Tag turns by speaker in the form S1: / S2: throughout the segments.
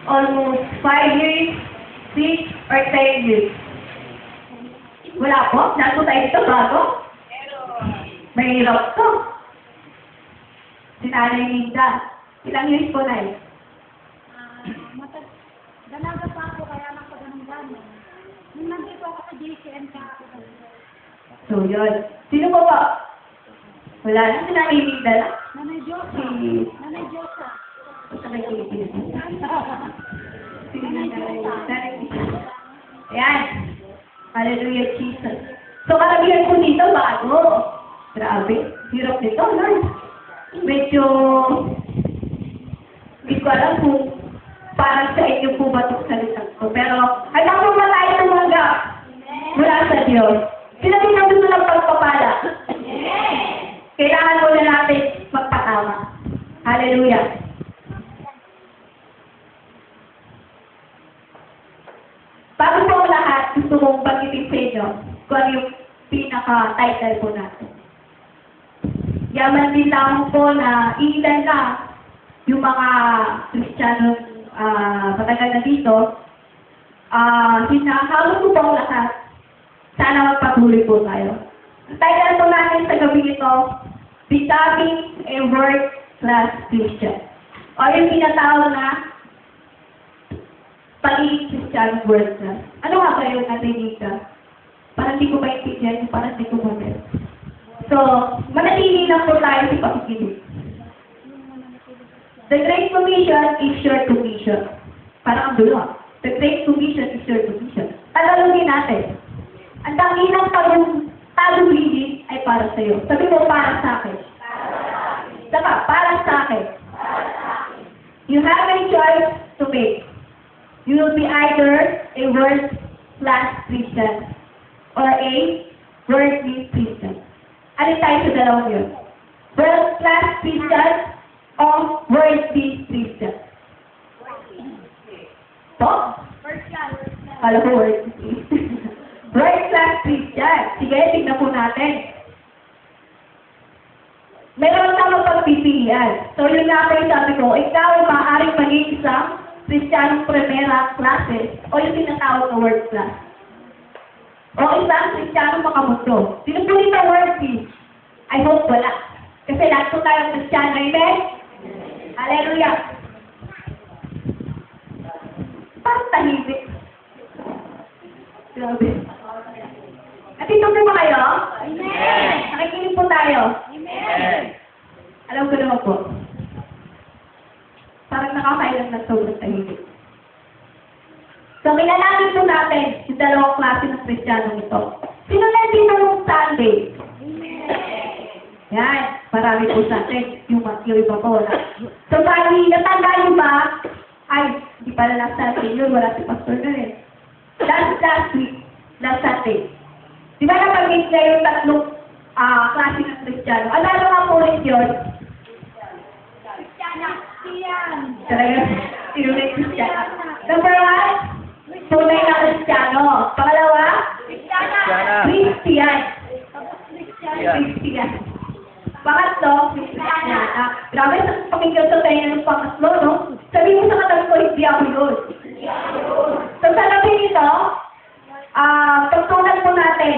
S1: almost 5 years, 6 or 10 years. Wala po? Nato tayo dito bago? Mahirap to. Si Nanay Linda. Ilang years po na eh?
S2: Dalaga pa ako, kaya lang ko ganun gano'n. Nung nandito ako sa JCM ka ako.
S1: So, yun. Sino po po? Wala na. Si Nanay Linda lang.
S2: Nanay Diyosa. Nanay Diyosa.
S1: Sa may Pilipinas. Si
S2: Nanay Diyosa.
S1: Ayan. Hallelujah, Jesus. So, karamihan po dito, bago. Grabe. Hirap nito, Lord. Medyo, hindi ko alam kung parang sa inyo po ba itong salitang ko. Pero, alam mo ba tayo tumanggap mula sa Diyos? Sinabi na gusto ng pagpapala. Kailangan mo na natin magpatama. Hallelujah. Bago po ang lahat, gusto kong pag-ibig sa inyo kung ano yung pinaka-title po natin. Yaman din lang po na ilan lang yung mga Kristiyano matagal na dito. Hinahawag ko po ang lahat. Sana magpatuloy po tayo. Ang title po natin sa gabi ito, Becoming a World-Class Christian. O yung pinatawag na pagiging Christian world-class. Ano nga ba yung narinig ka? Parang di ko maintindihan, parang di ko mag-get. So, manatili lang po tayo sa pakikinig. The Great Commission is your commission. Parang ang dulo. The Great Commission is your commission. Tagalogin natin. Ang tanginang taluligin ay para sa iyo. Sabi mo, para sa akin. Saka, para sa akin. You have a choice to make. You will be either a world-class Christian or a worldly Christian. Ano tayo sa dalawang yun? World-class Christian o worldly Christian? Po? Alam ko worldly Christian. World-class Christian. Sige, tignan po natin. Meron na mapagpipilian. So, yun nga po yung sabi ko, ikaw ay maaaring maging isang Kristiyano primera klase o yung tinatawag na world class. O isang Kristiyano makamundo. Sino po dito worldly? I hope wala. Kasi lahat po tayo Kristiyano. Amen? Hallelujah! Parang tahimik. Grabe. At ito po ba kayo?
S2: Amen!
S1: Nakikinig po tayo.
S2: Amen!
S1: Alam ko naman po. Parang nakakailang na sobrang tahimik. So, kinalangin po natin yung dalawang klase ng Kristiyano ito. Sino na dito nung Sunday? Yan, marami po sa atin. Yung iba po wala. So, bali, natanda niyo ba? Ay, hindi pala last Sunday yun. Wala si Pastor na eh. Last week, last Sunday. Di ba napag-meet niya yung tatlong klase ng Kristiyano? Ano nga po rin yun? Talaga, tunay Kristiyano. Number 1, tunay na Kristiyano. Pangalawa, Christian. Christian. Pangatlo, Kristiyana. Grabe, sa pakinggan sa tayo ng pangatlo, no? Sabi mo sa katawan ko, hindi ako yun. So, sa gabi nito, pagtunan po natin,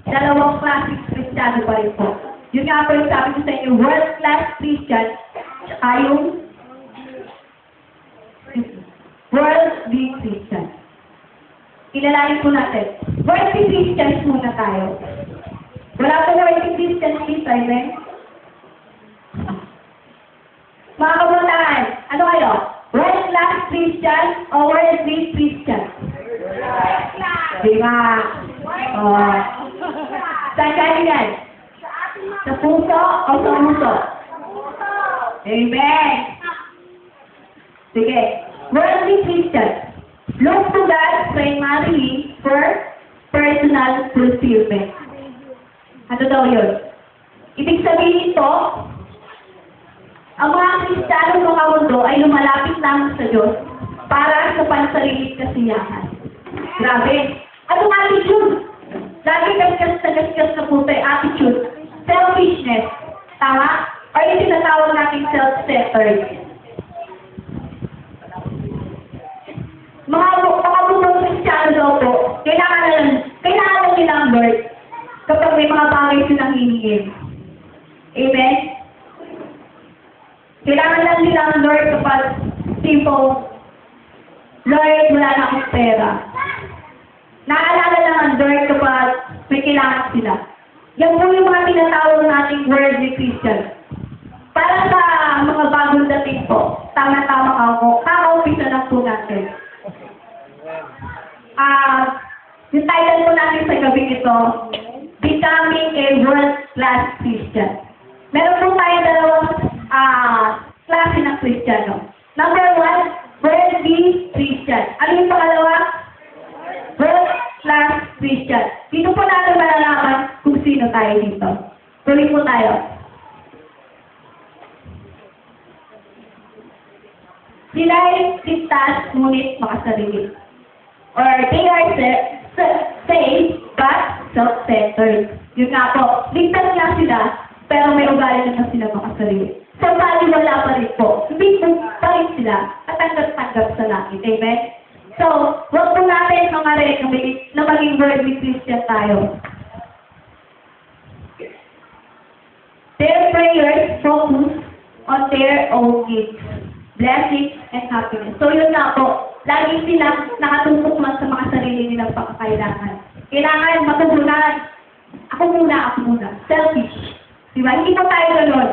S1: dalawang klaseng Kristiyano pa rin po. Yun nga po yung sabi ko sa inyo, world-class Christian, tsaka yung worldly Christian. Ilalayin po natin. Worldly Christians muna tayo. Wala po worldly Christians dito, amen? Mga kamulaan, ano kayo? World-class Christian o worldly Christian? Diba? Saan galing yan? Sa puso o sa uso? Amen! Sige. Worldly Christian. Look to God primarily for personal fulfillment. Ano daw yun? Ibig sabihin ito, ang mga Kristiyano ng mga mundo ay lumalapit lamang sa Diyos para sa pansariling kasiyahan. Grabe! Anong attitude? Lagi gasgas na puso ay attitude. Selfishness. Tama? O yung tinatawag natin self-centered. Lord kapag may mga bagay silang hihingin. Amen? Kailangan lang nila ang Lord kapag simple, Lord, wala na akong pera. Naalala lang ang Lord kapag may kailangan sila. Yan po yung mga tinatawag nating worldly Christian. Para sa mga bagong dating po, tama-tama ako, kaka-umpisa lang po natin. Yung title po natin sa gabi ito, Becoming a World-Class Christian. Meron po tayo dalawang klase ng Kristiyano. Number 1, worldly Christian. Ano yung pangalawa? World-Class Christian. Dito po natin malalaman kung sino tayo dito. Tuloy po tayo. Sila ay ligtas, ngunit makasarili. Or they are saved, but self-centered. Yun nga po, ligtas nga sila, pero may ugali naman sila makasarili. So, bali wala pa rin po. Hindi po pa rin sila at tanggap-tanggap sa langit. Amen? So, huwag po natin mangarit na maging worldly Christian tayo. Their prayers focus on their own needs, blessings, and happiness. So, yun nga po, lagi silang nakatutok lang sa mga sarili nilang pagkakailangan. Kailangan matugunan. Ako muna. Selfish. Diba? Hindi po tayo gano'n.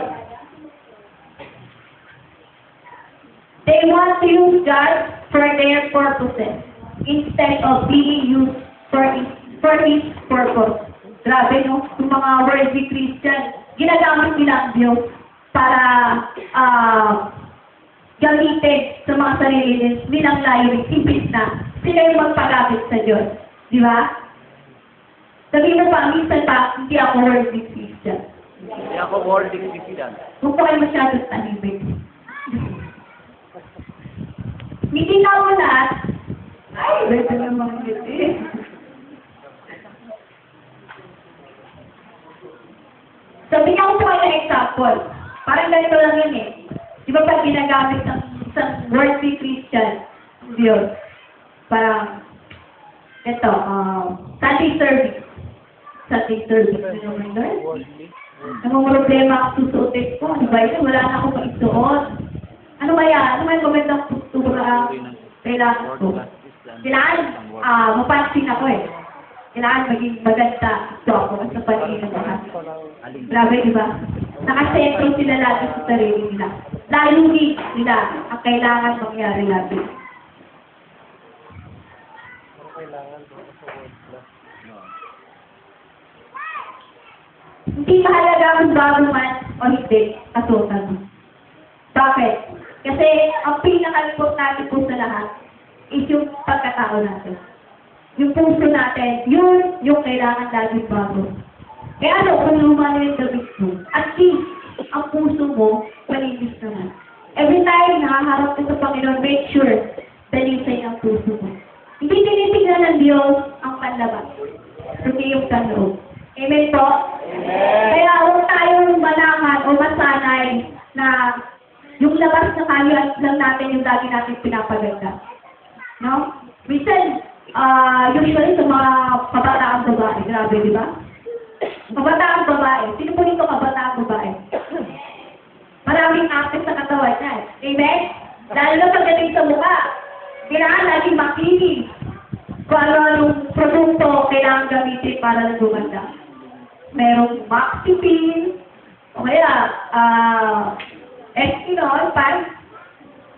S1: They want to use God for their purposes instead of being used for His purpose. Grabe, no? Yung mga worldly Christian, ginagamit nila ang Diyos para gamitin sa mga sarili nilang layunin, impis na sila yung magpagamit sa Diyos. Di ba? Sabihin mo pa, minsan pa, hindi ako worldly Christian.
S3: Hindi ako worldly Christian.
S1: Huwag po kayo masyadong tahimik. Ngiti na mo lahat. Ay, beto naman ngiti. Sabihin ko po kayo ng example. Parang ganito lang yun eh. Di ba pag ginagamit ng isang worldly Christian, Diyos, parang, ito, Sunday service. Sunday service. Ano mo yun? Namang problema ako susuotin ko. Di ba yun? Wala na akong maisuot. Ano kaya? Ano may magandang postura kailangan ko? Kailangan, mapansin ako eh. Kailangan maging maganda ito ako sa paningin ng lahat. Grabe, di ba? Nakasentro sila lagi sa sarili nila. Layunin nila ang kailangan mangyari lagi. Hindi mahalaga kung bago man o hindi, kasuotan mo. Bakit? Kasi ang pinaka-importante po sa lahat is yung pagkatao natin. Yung puso natin, yun yung kailangan lagi bago. Kaya ano, kung lumano yung damit mo, at least, ang puso mo, malinis naman. Every time nakaharap ka sa Panginoon, make sure dalisay ang puso mo. Hindi tinitignan ng Diyos ang panlabas, kundi yung panloob. Amen po? Amen. Kaya huwag tayong malangan o masanay na yung labas na tayo at lang natin yung dati natin pinapaganda. No? Minsan, usually sa mga kabataang babae, grabe, di ba? Kabataang babae. Sino po nito kabataang babae? Maraming active sa katawan niya. Amen? Lalo na pagdating sa mukha, kailangan laging makinig kung ano produkto kailangan gamitin para na gumanda. Merong Maxipin, o kaya, Eskinol,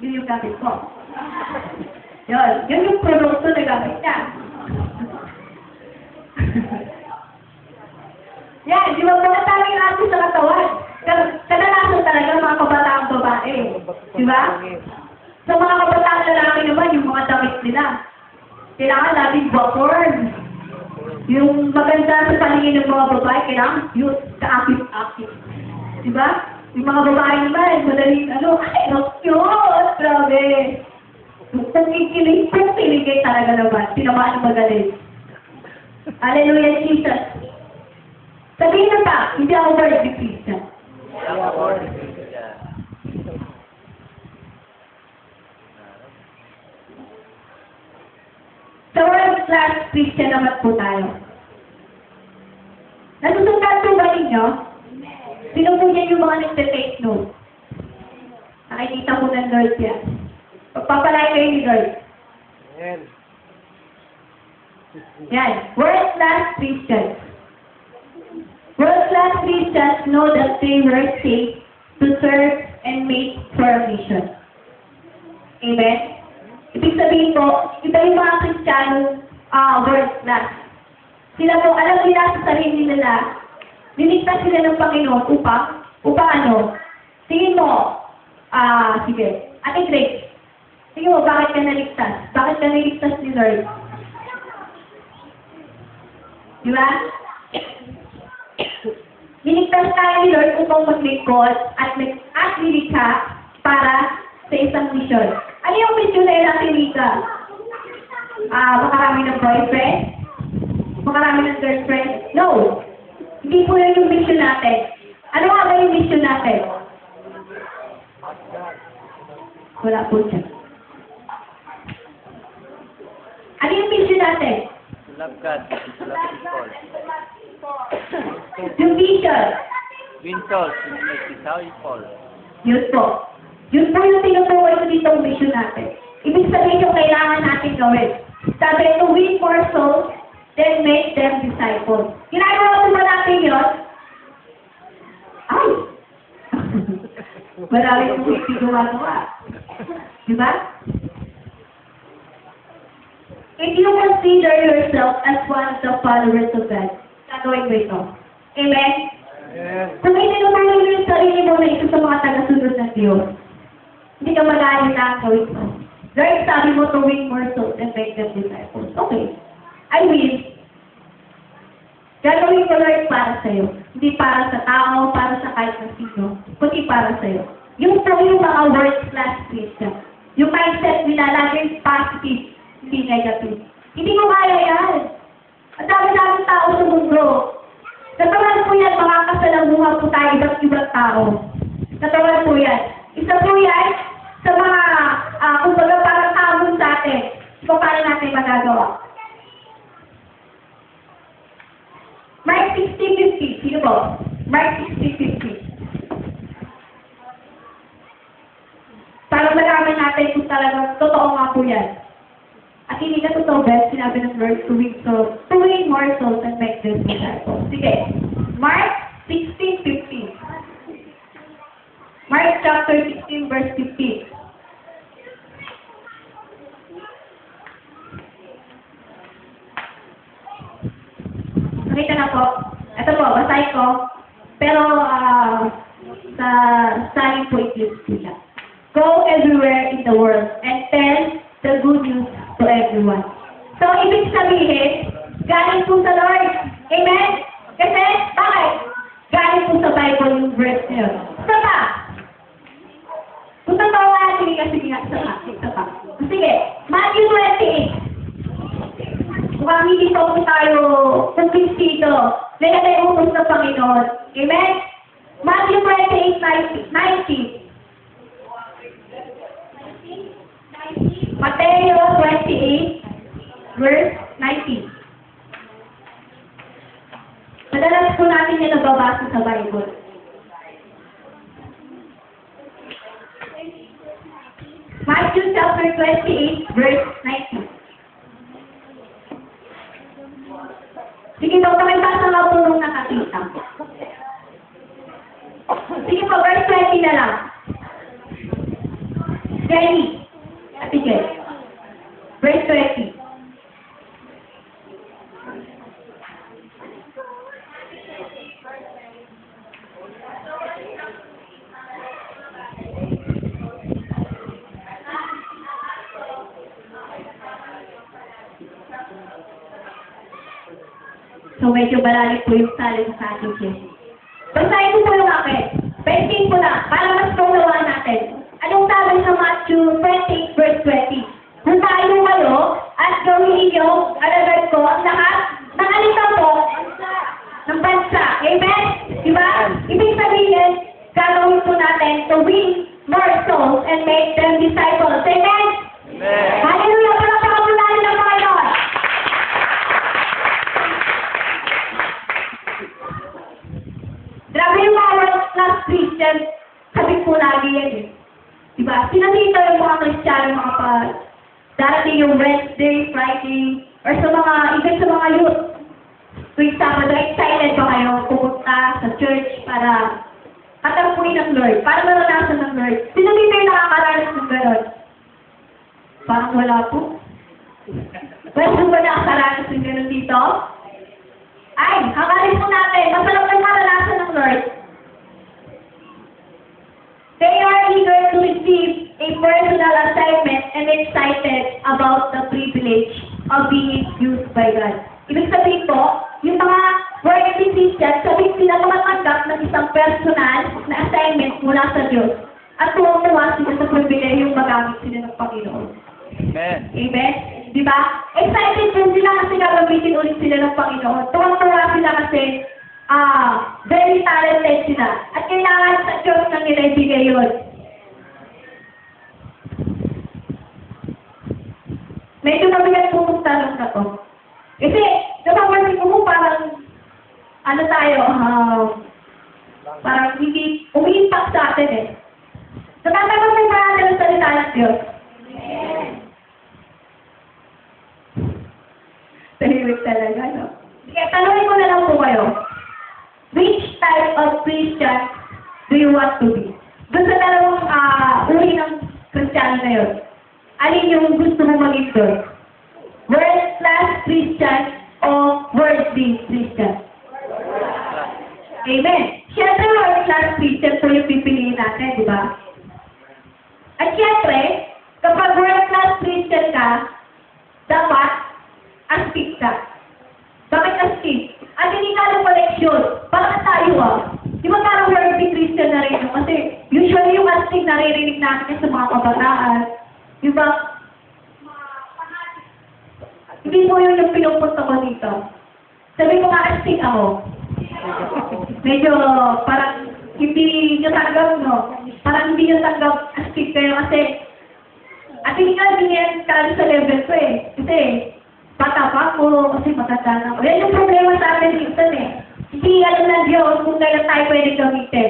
S1: yun yung gamit ko. Yun yung produkto na gamit niya. Yan, di ba mga tayong atin sa katawan? Kadalasan talaga mga kabataang babae. Di ba? Sa mga kabataang lalaki naman, yung mga damit nila. Kailangan natin bakorn. Yung maganda sa paningin ng mga babae, kailangan yun, ka-akit-akit. Di ba? Yung mga babae naman, madaling ay, cute! Grabe! Kung kikilig talaga naman, tinamaan ng magaling. Hallelujah, Jesus! Sabihin na pa, hindi ako worldly Christian.
S3: Hindi ako worldly Christian.
S1: Sa world-class Christian naman po tayo. Nasusundan po ba ninyo? Sino po yan yung mga nagte-take note? Nakikita po ng Lord yan. Pagpapalay kayo ni Lord.
S3: Amen.
S1: Yan. World-class Christians. World-class Christians know that they were saved to serve and made for a mission. Amen? Ibig sabihin po, iba yung mga Kristiyanong world-class. Sila po, alam nila sa sarili nila, niligtas sila ng Panginoon upang ano? Tingin mo, sige, Ate Grace, tingin mo, bakit ka naligtas? Bakit ka naligtas ni Lord? Di ba? Niligtas tayo ni Lord upang maglingkod at lilikha para sa isang mission. Ano yung mission na ilang Lika? Makarami ng boyfriend? Makarami ng girlfriend? No! Hindi po yun yung mission natin. Ano nga ba yung mission natin? Wala po siya. Ano yung mission natin?
S3: To love God and to love people.
S1: Yung vision.
S3: Win souls in the how you fall.
S1: Yun po. Yun po yung tinutukoy ko dito ang mission natin. Ibig sabihin yung kailangan natin gawin. Sabi, to win more souls, then make them disciples. Ginagawa po ba natin yun? Ay! Marami kong hindi gumagawa. Diba? If you consider yourself as one of the followers of God, gagawin mo ito. Amen?
S3: Amen.
S1: Kung may tinutuloy mo yung sarili mo na ito sa mga tagasunod ng Diyos, hindi ka mag-aayon na ang gawin mo. Lord, sabi mo to win more souls and make them disciples. Okay. I will. Gagawin ko, Lord, para sa'yo. Hindi para sa tao, para sa kahit na sino, kundi para sa'yo. Yung po yung mga world-class Christian. Yung mindset nila laging positive, hindi negative. Hindi mo kaya yan. Ang dami-daming tao sa mundo. Katawan po yan, mga kasalamuha po tayo, iba't ibang tao. Katawan po yan. Isa po yan sa mga, kumbaga parang tamon sa atin. Kung paano natin magagawa. Mark 16:50. Sino po? Mark 16:50. Para malaman natin kung talagang totoo nga po yan. At hindi na totoo, best sinabi ng Lord to win more souls and make them disciples. Sige. Mark 16:50. Mark chapter 16, verse 50. Nakita na po. Ito po, basahin ko. Pero sa starting point list po siya. Go everywhere in the world and tell the good news to everyone. So, ibig sabihin, galing po sa Lord. Amen? Kasi, bakit? Galing po sa Bible yung verse niyo. Isa pa. Kung totoo nga, sige nga, isa pa. Sige, Matthew 28. Mukhang hindi po tayo convinced dito. Kaya tayo upos sa Panginoon. Amen? Matthew 28:90. Mateo 28, verse 90. Madalas po natin yan nababasa sa Bible. Matthew chapter 28, verse 90. Sige po, pakibasa nga po nung nakakita. Sige po, verse 20 na lang. Jenny. Ate Jen. Verse 20. So, medyo malalim po yung salin sa ating Jen. Basahin ko po yung akin. Painting ko na, para mas kaunawaan natin. Anong sabi sa Matthew 28, verse 20? Humayo kayo at gawin ninyo, alagad ko, ang lahat ng alita po ng bansa. Amen? Diba? Ibig sabihin, gagawin po natin to win more souls and make them disciples. Amen?
S3: Amen.
S1: Hallelujah! Palakpakan po natin ang Panginoon. sino dito yung mga Kristiyano makapag darating yung Wednesday, Friday, or sa mga, even sa mga youth, tuwing Sabado, excited ba kayo pupunta sa church para katampuin ng Lord, para maranasan ng Lord? Sino dito yung nakakaranas ng gano'n? Parang wala po. Pwede ba nakakaranas ng gano'n dito? Ay, kakalis po natin. Masarap yung maranasan ng Lord. They are eager to receive a personal assignment and excited about the privilege of being used by God. Ibig sabihin po, yung mga working Christians, sabihin sila tumatanggap ng isang personal na assignment mula sa Diyos at tuwang-tuwa sila sa privilege yung magamit sila ng Panginoon.
S3: Amen.
S1: Amen? Di ba? Excited din sila kasi gagamitin ulit sila ng Panginoon. Tuwang-tuwa sila kasi very talented sila. At kailangan sa Diyos na nila ibigay yun. Medyo mabigat po kung tanong na to. Kasi, napapansin ko po parang, ano tayo, parang hindi, umi-impact sa atin eh. Natatanong may marami ng salita ng Diyos. Tahimik talaga, no? Sige, tanongin ko na lang po kayo. Which type of Christian do you want to be? Doon sa dalawang uri ng Kristiyano na yun, alin yung gusto mo maging doon? World-class Christian o worldly Christian? Amen. Siyempre, world-class Christian po yung pipiliin natin, di ba? At siyempre, kapag world-class Christian ka, dapat astig ka. Bakit astig? At hindi ka ng koleksyon. Bakit tayo Di ba parang worldly Christian na rin? Kasi usually yung astig naririnig natin sa mga kabataan. Di ba? Hindi mo yun yung pinupunta ko dito. Sabi ko nga astig ako. Medyo parang hindi nyo tanggap, no? Parang hindi nyo tanggap astig kayo kasi at hindi ka ganyan ka sa level ko eh. Kasi bata pa ako, kasi matanda na ako. Yan yung problema sa atin dito eh. Hindi alam ng Diyos kung kailan tayo pwede gamitin.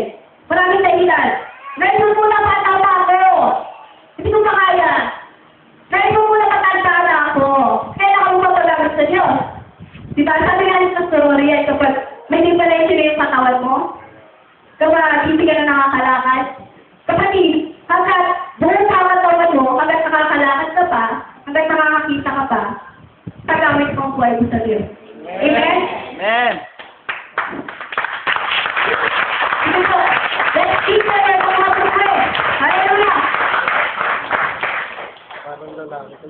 S1: Maraming dahilan. Ngayon mo muna bata pa ako. Hindi ko makaya. Ngayon mo muna matanda na ako. Kailangan mo mapagamit sa Diyos. Diba? Sabi nga rin sa sororya, kapag may differential yung katawan mo, kapag hindi ka na nakakalakad, kapatid, hanggat buong katawan mo, hanggat nakakalakad ka pa, hanggat nakakakita ka pa, tagamit mo ang buhay mo sa Diyos. Amen?
S3: Amen.
S1: Ito po. Let's keep the word of God to pray. Hallelujah!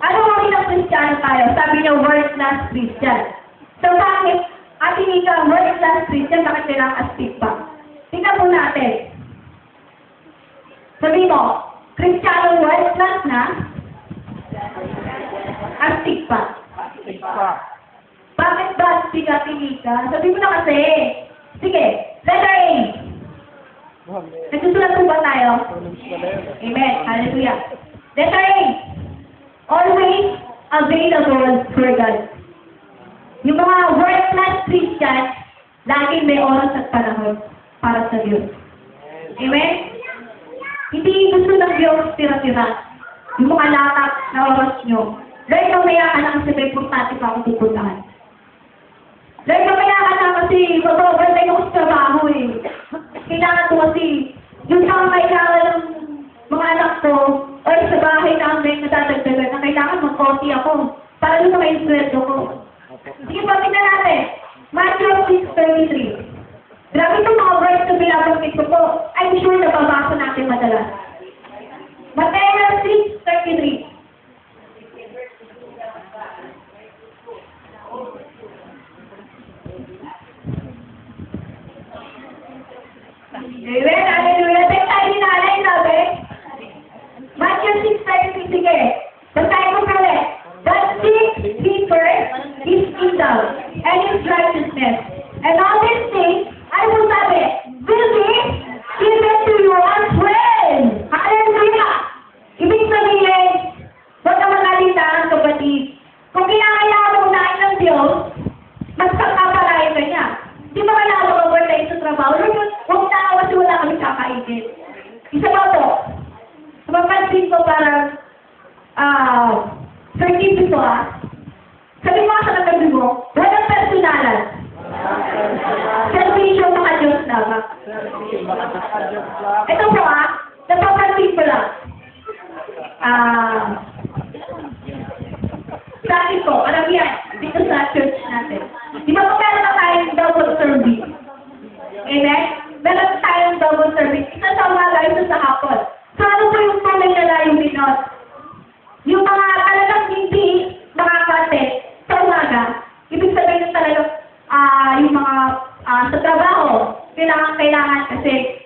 S1: Ano ang ilang Kristiyano tayo? Sabi niya, world-class Christian. So bakit ating ikaw world-class Christian, bakit kailangan astig pa? Tingnan po natin. Sabi mo, Kristiyano world-class na, astig pa. Bakit ba astig at hindi ka? Sabi mo na kasi. Sige, letter A. Nagsusulat po ba tayo? Amen. Hallelujah. Letter A. Always available for God. Yung mga world-class Christian, laging may oras at panahon para sa Diyos. Amen? Hindi gusto ng Diyos tira-tira. Yung mga latak na oras nyo. Lord, mamaya ka na kasi may importante pa akong pupuntahan. Lord, mamaya ka na kasi mag-overtime ako sa trabaho eh. Kailangan ko kasi yung mga kailangan ng mga anak ko or sa bahay namin nadadagdagan na kailangan mag-OT ako para doon sa may sweldo ko. Sige po, tingnan natin. Matthew 6:33. Grabe itong mga words na binabanggit ko po. I'm sure nababasa natin madalas. Matthew 6:33. Amen, hallelujah. Take tayo ni nanay, sabi. Matthew 6:33, sige. Basahin mo pala. But seek ye first His kingdom and His righteousness. And all these things, I will sabi, will be given to you as well. Hallelujah. Ibig sabihin, Forgive ito Sabi mo sa katabi mo, walang personalan. Servisyo mga Diyos lamang. Ito po napapansin ko lang. Sa akin po, karamihan, dito sa church natin. Di ba kung meron na tayong double service? Amen? Meron tayong double service. Isa sa umaga, isa sa hapon. So ano po yung tunay na layunin nun? Yung mga talagang hindi makakate sa umaga, ibig sabihin na talagang yung mga sa trabaho, kailangan kasi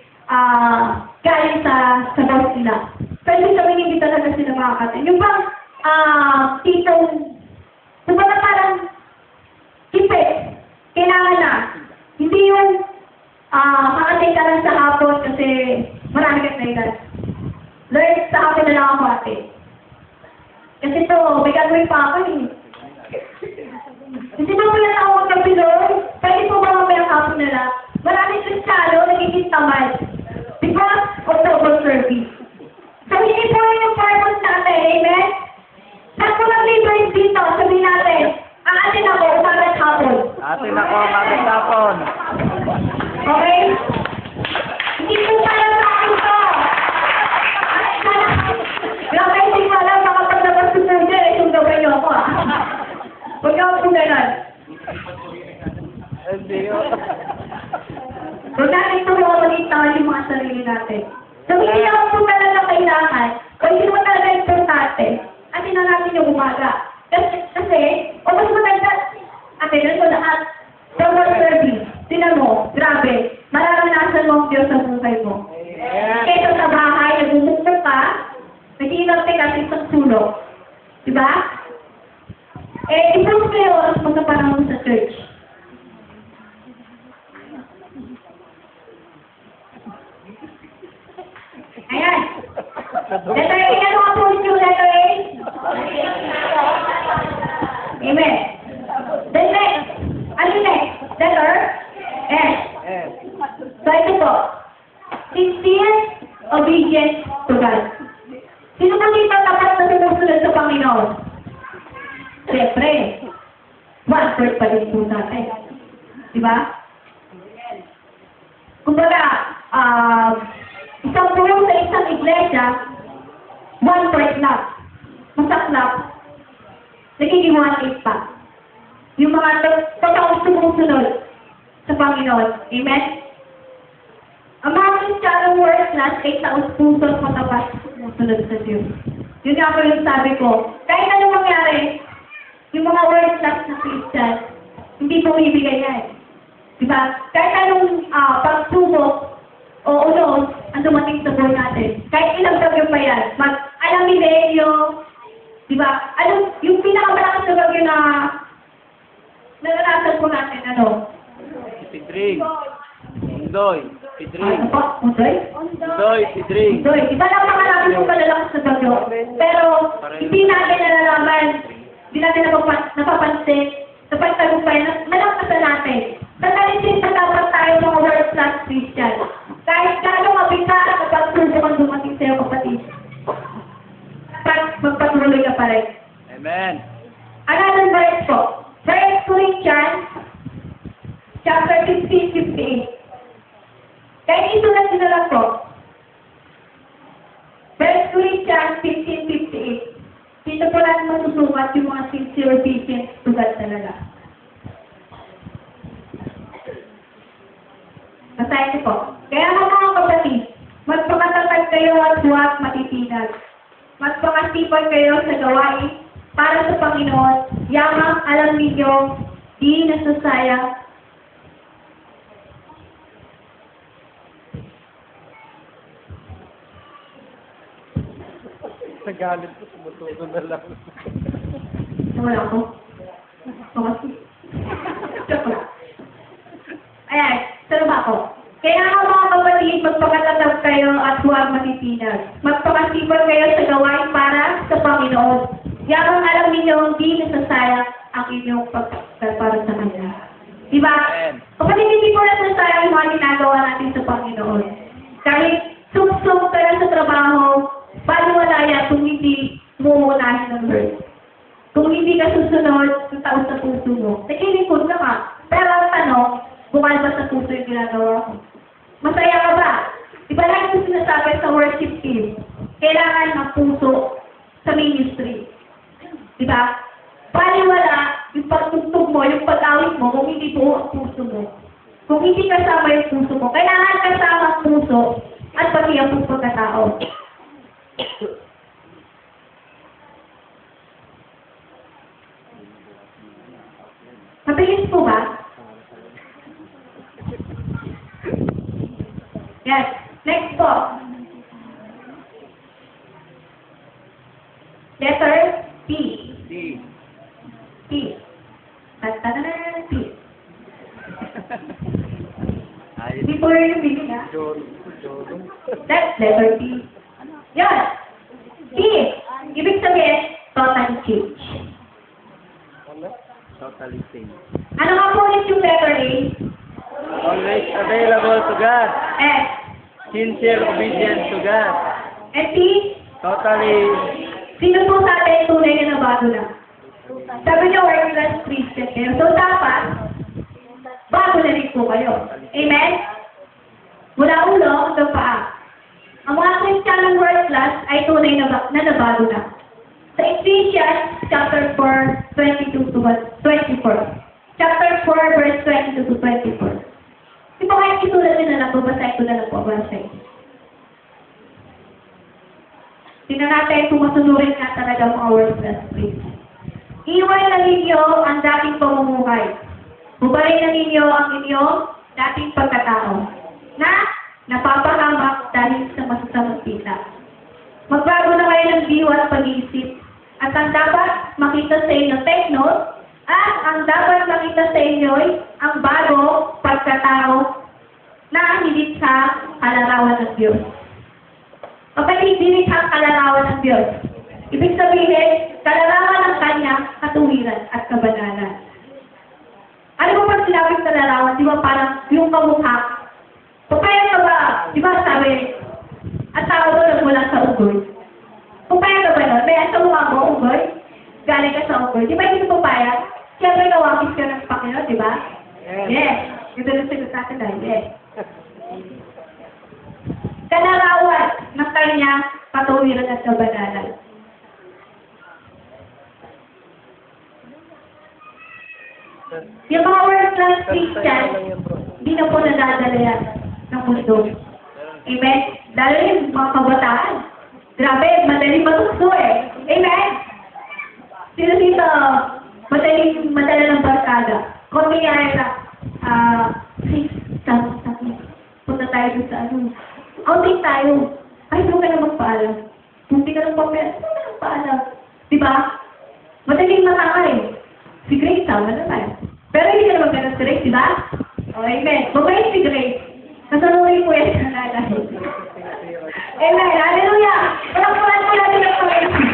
S1: galing sa boss nila. Pero ibig sabihin hindi talaga sila makakate. Yung bang titong, kumbaga parang kipit, kailangan na. Hindi yung makatay ka lang sa hapon kasi marami kang nailan. Lord, sa hapon na lang ako ate. Kasi to, may gagawin pa ako eh. Hindi ba pala ako magkabi, Lord? Pwede po ba mamayang hapon na lang? Maraming kristyano nagiging tamad. Because of double service. So, hindi po yung purpose natin, amen? Lahat po ng leaders dito, sabihin natin, ang atin ako, umaga at hapon.
S3: Atin ako, umaga hapon.
S1: Okay? Hindi po tayo sa akin to. Grabe, hindi ko alam, makapaglabas ko po dyan, itong gawin niyo ako Huwag niyo ako po ganun.
S3: Hindi yun.
S1: Huwag natin ito mga yung mga sarili natin. So, hindi naman po talaga kailangan, o hindi naman talaga importante, atin na natin yung umaga. Kasi, o mas maganda, atin mo lahat, double service. Tinan mo, grabe, mararanasan mo ang Diyos sa buhay mo. Kaya sa bahay, nagmumukto ka, nag-iingat ka kasi isang sulok. Diba? Improve kayo sa pagkapanahon sa church. Ayan. Letter A, ano ang post yung letter A? Amen. Then next. Ano next? Letter S. So ito po. Sincere obedience to God. Sino po dito tapat na sumusunod sa Panginoon? Siyempre. One word pa din po natin. Diba? Kumbaga, isang tulong sa isang iglesia, one word lang. Masaklap. Nagiging 1-8 pa. Yung mga totoong sumusunod sa Panginoon. Amen? Ang mga Christianong words na ay sa puso at matapat sumusunod sa Diyos. Yun nga po yung sabi ko. Kahit anong mangyari, yung mga words na Christian, hindi bumibigay yan. Diba? Kahit anong pagsubok o unos ang dumating sa buhay natin. Kahit ilang bagyo pa yan. Alam milenyo, diba? Alam, yung pinakamalakas na bagyo na naranasan po natin, ano?
S3: Pidring. Undoy. Pidring.
S1: Ano po? Undoy?
S3: Undoy, Pidring.
S1: Undoy. Iba lang naman yung malalakas na bagyo. Pero, hindi natin nalalaman, hindi natin napapansin, napagtagumpay, nalakasan natin. Natalisin sa dapat tayo mga world class Christian. Kahit gano'ng mabigat kapag subo kang dumating sa'yo, kapatid. Magpatuloy ka pa rin.
S3: Amen.
S1: Another verse po. 1 Corinthians chapter 15:58. Kahit isulat nyo na lang po. 1 Corinthians 15:58. Dito po natin masusukat yung mga sincere obedience to God talaga. Basahin niyo po. Kaya mga kapatid, magpakatatag kayo at huwag matitinag. Magpakasipag kayo sa gawain para sa Panginoon. Yamang alam ninyo, di nasasayang.
S3: Nagalit ko, sumututo na lang.
S1: Wala ko. Pangasi. Joke lang. Ayan, sarap ako. Kaya nga mga kapatid, magpakatatag kayo at huwag matitinag. Magpakasipag kayo sa gawain para sa Panginoon. Yamang alam ninyo, hindi nasasayang ang inyong pagkakas para sa Kanya. Diba? Kapatid, hindi po nasasayang yung mga ginagawa natin sa Panginoon. Kahit sum-sum ka lang sa trabaho, baliwala yan kung hindi mumunahin ng Lord. Kung hindi ka susunod sa taos sa puso mo, nakilikod ka ka. Pero ang tanong, bukal ba sa puso yung ginagawa ko? Masaya ka ba? Diba lang yung sinasabi sa worship team, kailangan ng puso sa ministry. Diba? Baliwala yung pagtugtog mo, yung pag-awit mo, kung hindi buo ang puso mo. Kung hindi kasama yung puso mo, kailangan kasama ang puso at pati ang pagkatao. Mabilis po ba? Yes. Next po. Letter P.
S3: D.
S1: P. Tatanana, P.
S3: Ayos.
S1: Hindi po rin yung binig, ha?
S3: Jorong.
S1: That's letter P. Yan. P. Ibig sabihin, total change.
S3: Totally same.
S1: Ano nga po ulit yung letter A?
S3: Always available to God.
S1: S.
S3: Sincere obedience to God.
S1: And T.
S3: Totally.
S1: Sino po sa atin tunay na nabago na? Sabi niyo, working class Christian kayo. So, dapat, bago na rin po kayo. Amen? Mula ulo hanggang paa. Ang mga Christianong world class ay tunay na nabago na. Sa Ephesians chapter 4, 22 to 24. Chapter 4, verse 22 to 24. Di ba kahit itulan nyo na lang, babasahin ko na lang po, babasahin. Tingnan natin kung masunurin nga talaga ang mga world class praise. Iwan na ninyo ang dating pamumuhay. Bubalik na ninyo ang inyong dating pagkatao na napapahamak dahil sa masasamang kita. Magbago na kayo ng diwa at pag-iisip. At ang dapat makita sa inyo, take note, at ang dapat makita sa inyo ay ang bago pagkatao na hindi sa kalarawan ng Diyos. Kapag hindi sa kalarawan ng Diyos, ibig sabihin, kalarawan ng kanyang katuwiran at kabanalan. Ano ba pag sinabing kalarawan? Di ba parang yung kamukha? Papayag ka ba? Di ba sabi, at tao mo nagmula sa ugoy? Papayag ka ba nun? May sa mukha mo, ugoy? Galing ka sa ugoy. Di ba hindi papayag? Siyempre nawakis ka ng Panginoon, di ba? Yes. Ito na sagot natin dahil, yes. Kalarawan ng kanyang katuwiran at kabanalan. Yung mga world-class Christian, hindi na po nadadala yan ng mundo. Amen? Lalo yung mga kabataan. Grabe, madaling matukso eh. Amen? Sino dito, madaling madala ng barkada. Kung nangyari ka, punta tayo dun sa ano. Outing tayo. Ay, doon ka na magpaalam. Hindi ka ng papel. Doon ka na magpaalam. Diba? Madaling mataka eh. Si Grace, tama naman. Pero hindi ka naman ganun si Grace, diba? O, amen. Mabait si Grace. Nasanuhin ko yan sa nanay. Amen. Hallelujah. Palapuan ko natin ang Panginoon.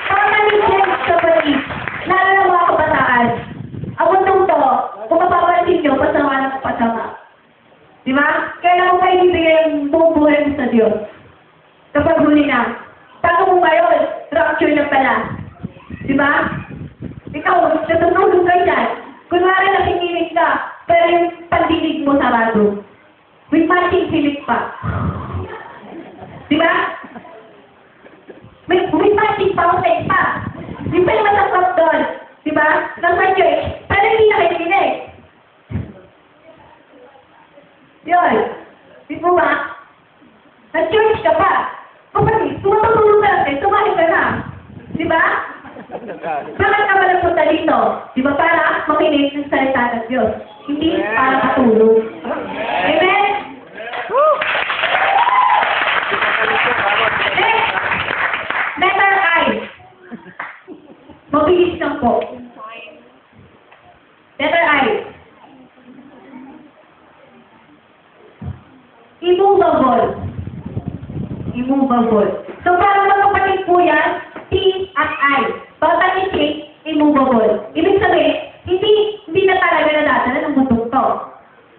S1: Pagkalitin sa panig. Lalo na mga kabataan. Ang mundong to, kung mapapansin nyo, pasama ng pasama. Diba? Kaya mo kayo ibigay ang buong buhay mo sa Diyos. Kapag huli na. Tago mo ngayon, rapture na pala. Diba? Ikaw, natutulog ka dyan. Kunwari nakikinig ka, pero yung pandinig mo sarado. With matching silik pa. Diba? With matching pautek pa. Di pa yung masakot doon. Diba? Nasa church, pero hindi nakikinig. Yun. Di po ba? Na-church ka pa. Kapatid, tumatulog ka natin, tumahin ka na. Diba? Bakit ka ba nagpunta dito? Di ba para makinig ng salita ng Diyos? Hindi para matulog. Amen? Next! Letter I. Mabilis lang po. Letter I. Immovable. Immovable. So, para magkapatid po yan, T at I. Total change, immovable. Ibig sabihin, hindi na talaga nadadala ng bundok to.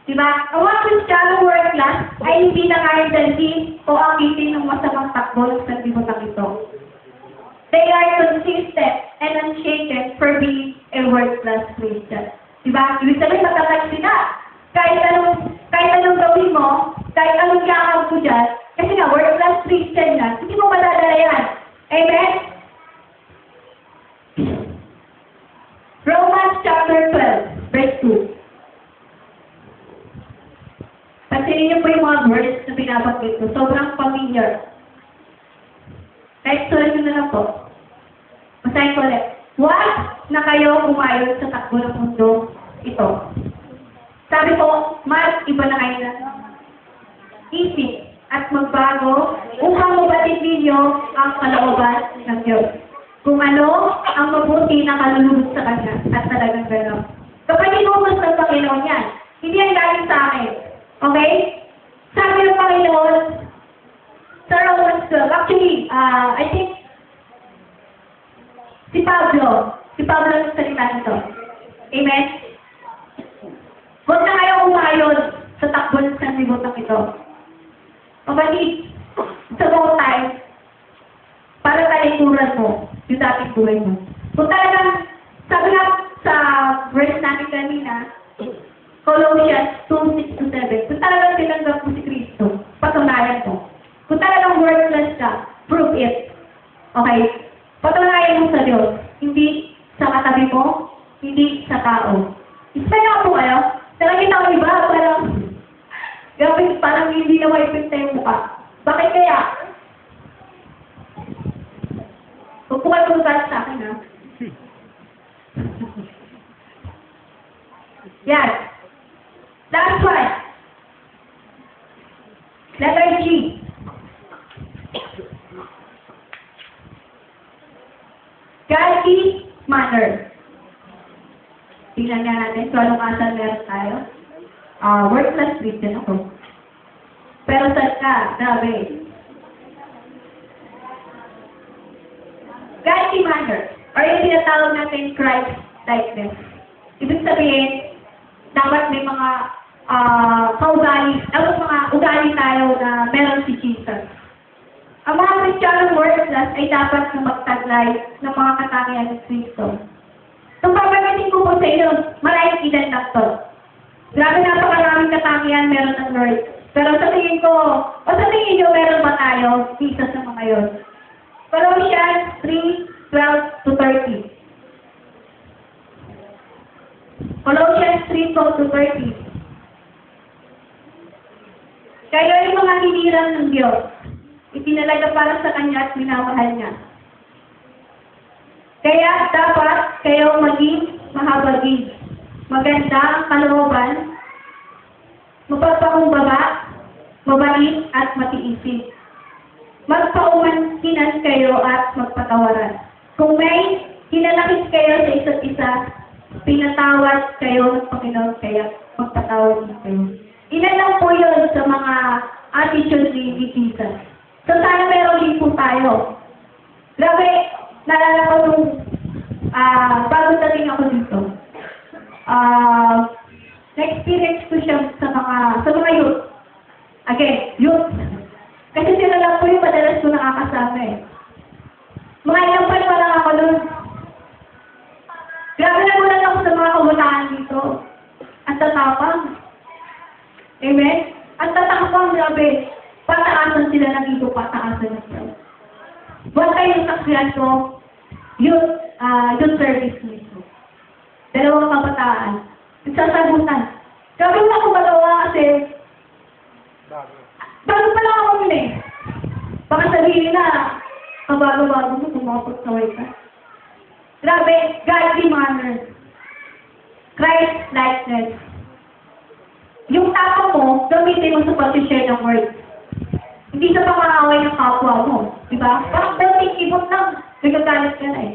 S1: Diba? Ang mga Kristiyano world class ay hindi na kaya dalhin o akitin ng masamang takbo ng sanlibutan ito. They are consistent and ay world class Christian. Diba? Ibig sabihin, matatag sila. Kahit anong gawin mo, kahit anong yakap mo dyan, kasi nga, world class Christian na, hindi mo madadala yan. Amen? Romans chapter 12, verse 2. Pansinin niyo po yung mga words na binabanggit ko. Sobrang familiar. Kahit sulat nyo na lang po. Masahin ko ulit. Huwag na kayo umayon sa takbo ng mundo ito. Sabi ko, mas iba na kayo na isip at magbago upang mabatid ninyo ang kalooban ng Diyos. Kung ano ang mabuti na kalulubog sa Kanya at talagang gano'n. Kapag inubos ng Panginoon yan, hindi yan galing sa akin. Okay? Sabi ng Panginoon sa Romans 12, actually, I think si Pablo ang salita nito. Amen? Huwag na kayong umayon sa takbo ng sanlibutan ito. Kapatid, sa buong time, para talikuran mo yung dating buhay mo. Kung talagang, sabi nga sa verse natin kanina, Colossians 2:6-7, kung talagang tinanggap mo si Kristo, patunayan mo. Kung talagang worthless ka, prove it. Okay? Patunayan mo sa Diyos, hindi sa katabi mo, hindi sa tao. Isaya po kayo, nakikita ko iba, parang hindi na maipinta yung mukha. Bakit kaya? Huwag po kayo magalit sa akin, ha? Yan. Last one. Letter G. Godly manner. Tingnan nga natin kung anong asal meron tayo. Worthless Christian ako. Pero sad ka, grabe. Godly manner, or yung tinatawag natin Christ likeness. Ibig sabihin, dapat may mga mga ugali tayo na meron si Jesus. Ang mga Christianong worthless ay dapat na magtaglay ng mga katangian ng Kristo. Itong papagating ko po sa inyo, maraming ilan lang to. Grabe napakaraming katangian meron ng Lord. Pero sa tingin ko, o sa tingin nyo, meron ba tayo dito sa mga yun? Colossians 3:12-30. Colossians 3:12-30. Kayo ay mga hinirang ng Diyos. Itinalaga para sa Kanya at minamahal niya. Kaya dapat kayo maging mahabagin. Maganda ang kalooban, mapagpakumbaba, mabait at matiisip. Magpaumanhinan kayo at magpatawaran. Kung may hinalakit kayo sa isa't isa, pinatawad kayo ng Panginoon kaya magpatawad din kayo. Ilan lang po yun sa mga attitude ni Jesus. So sana meron din po tayo. Grabe, nalala ko nung bago dating ako dito. Na-experience ko siya sa mga youth. Again, youth. Kasi sila lang po yung madalas ko nakakasama eh. Mga ilang pa lang ako nun. Grabe na muna ako sa mga kabutaan dito. Ang tatapang. Amen? Ang tatapang, grabe. Pataasan sila na dito, pataasan na sila. Buwan kayo yung saksiyan ko, youth service mismo. Dalawang kabataan. Nagsasagutan. Grabe na ako magawa kasi bago pa lang ako yun eh. Baka sabihin na, kabago-bago mo, kumapag-saway ka. Grabe, godly manner. Christ likeness. Yung tapang mo, gamitin mo sa pag-share ng word. Hindi sa pangangaway ng kapwa mo. Diba? Parang dating ibot lang. Nagagalit ka na eh.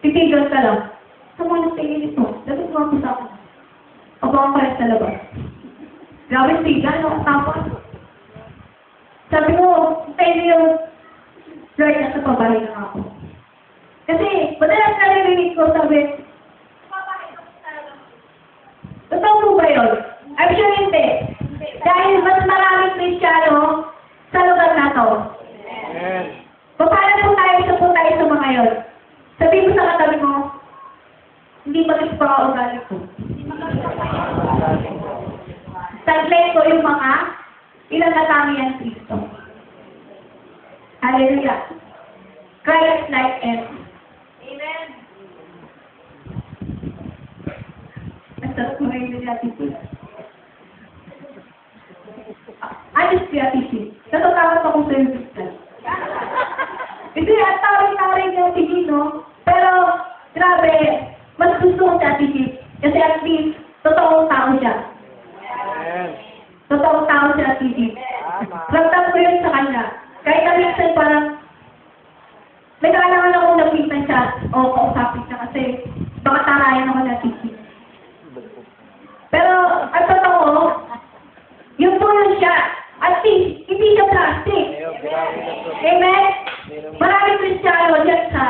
S1: Titigil ka lang. Sa mga nagtingin ito, dapat mo ako sa akin. Abang pa rin sa labas. Grabe siga, no? Tapos, sabi mo, tayo yung Lord, nasa pabahay na ako. Kasi, madalas narinig ko, sabi, totoo mo ba yun? I'm sure hindi. Dahil mas maraming Kristiyano sa lugar na to. Paano po tayo sa mga yun? Sabihin mo sa katabi mo, hindi maging pang-ugali ko. Taglay ko yung mga ilang natangian Kristo. Hallelujah. Christ-like and Amen. Ang sarap mo ngayon yung attitude. Ayos si attitude. Natatakot akong sa'yo, Kristo. Hindi, at tawin-tawin yung attitude, no? Pero, grabe, mas gusto ko si attitude. Kasi at least, totoong tao siya.
S3: Amen.
S1: Totoong tao siya attitude. Ramdam ko yun sa kanya. Kahit na minsan parang, may kailangan akong napitan siya o kausapin siya kasi baka tarayan ako na attitude. Pero, ang totoo, yung tulong siya, at least, hindi siya plastic. Amen? Maraming Kristiyano dyan sa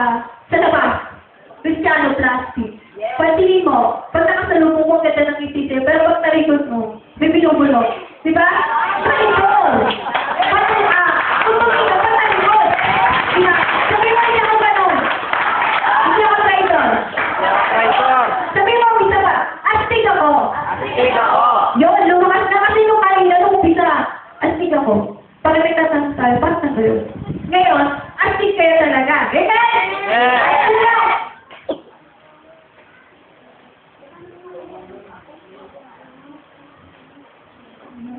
S1: labas. Kristiyano plastic. Pansin mo, pag nakasalubong mo, ganda ng itisip, pero pag narikot mo, may binubulok. Diba? Traitor! Tumingin ka, patalikod! Sabi mo, hindi ako ganun. Hindi ako traitor.
S3: Traitor.
S1: Sabi mo, isa ba? Astig ako.
S3: Astig ako.
S1: Yun, lumakas na kasi nung kanina, nung umpisa. Astig ako. Para may tatanong tayo, parang na yun. Ngayon, astig kayo talaga. Amen?
S3: Amen.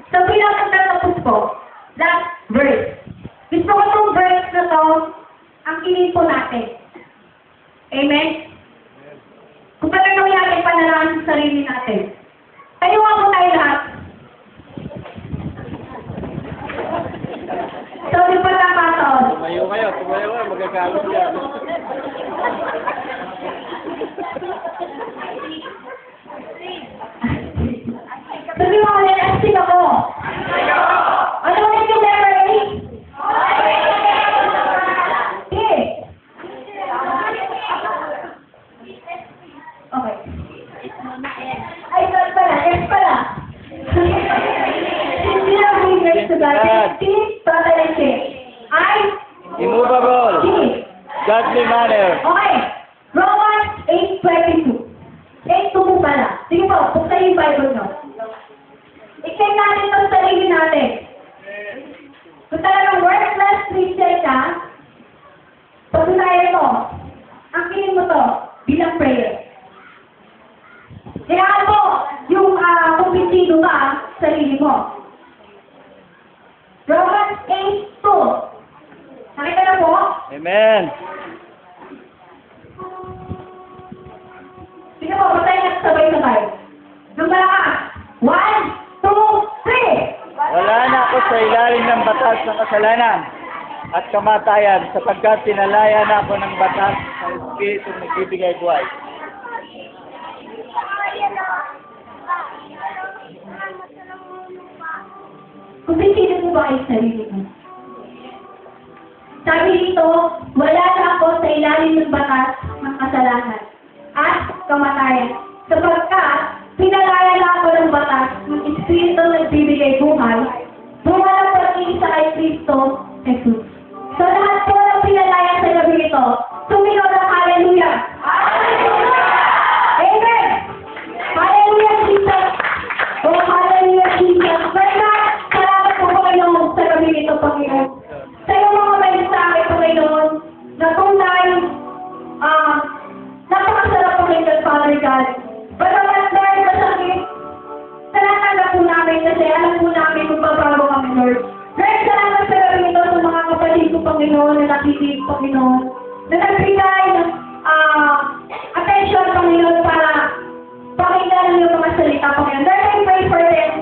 S1: So, pinakatapos po, last verse. Gusto ko itong verse na to, ang kinig po natin. Amen? Kung paano namin natin panalangin sa sarili natin. Tayo nga po tayo lahat. So, di pa nakataon.
S3: Tumayo kayo, magagalit yan.
S1: Sabi mo ulit, astig ako. Ano ulit yung memory? Okay. Okay. Ay, God pala, yes pala. Hindi na witness to God. Please, patalente. I,
S3: Immovable. Godly manner.
S1: Okay. Romans 8:22. 8:2 po pala. Sige po, buksan yung Bible nyo. I-check natin itong sarili natin. Kung talagang worthless Christian ka, patunayan mo, ang kinig mo to bilang prayer. Kaya po, yung kumpinsido ka sa sarili mo. Romans 8:2. Nakita na po?
S3: Amen.
S1: Sige po, patayin natin sabay-sabay. Nung malakas. 1, 2, 3.
S3: Wala na ako sa ilalim ng batas ng kasalanan at kamatayan sapagkat tinalaya na ako ng batas ng Espiritu na nagbibigay buhay.
S1: Kumpinsido mo ba kayo sa sarili mo? Sabi dito, wala na ako sa ilalim ng batas ng kasalanan at kamatayan. Sapagkat, pinalaya na ako ng batas ng Espiritu na nagbibigay buhay, bumalang pag-ibig sa kay Kristo Jesus. So lahat po ng pinalaya sa gabi ito, sumigaw ng Hallelujah! Hallelujah! Amen! Hallelujah, Jesus! Oh, Hallelujah, Jesus! Kaya, salamat po Panginoon sa gabi ito, Panginoon. Sa iyong mga mensahe, Panginoon, na tunay, napakasarap Panginoon, Father God. Bagamat dahil masakit, talatanggap po namin kasi alam po namin kung babago kami, Lord. Lord, salamat sa gabi ito sa mga kapatid ko, Panginoon, na nakikinig, Panginoon, na nagbigay ng attention, Panginoon, para pakinggan ang iyong mga salita, Panginoon. Lord, I pray for them.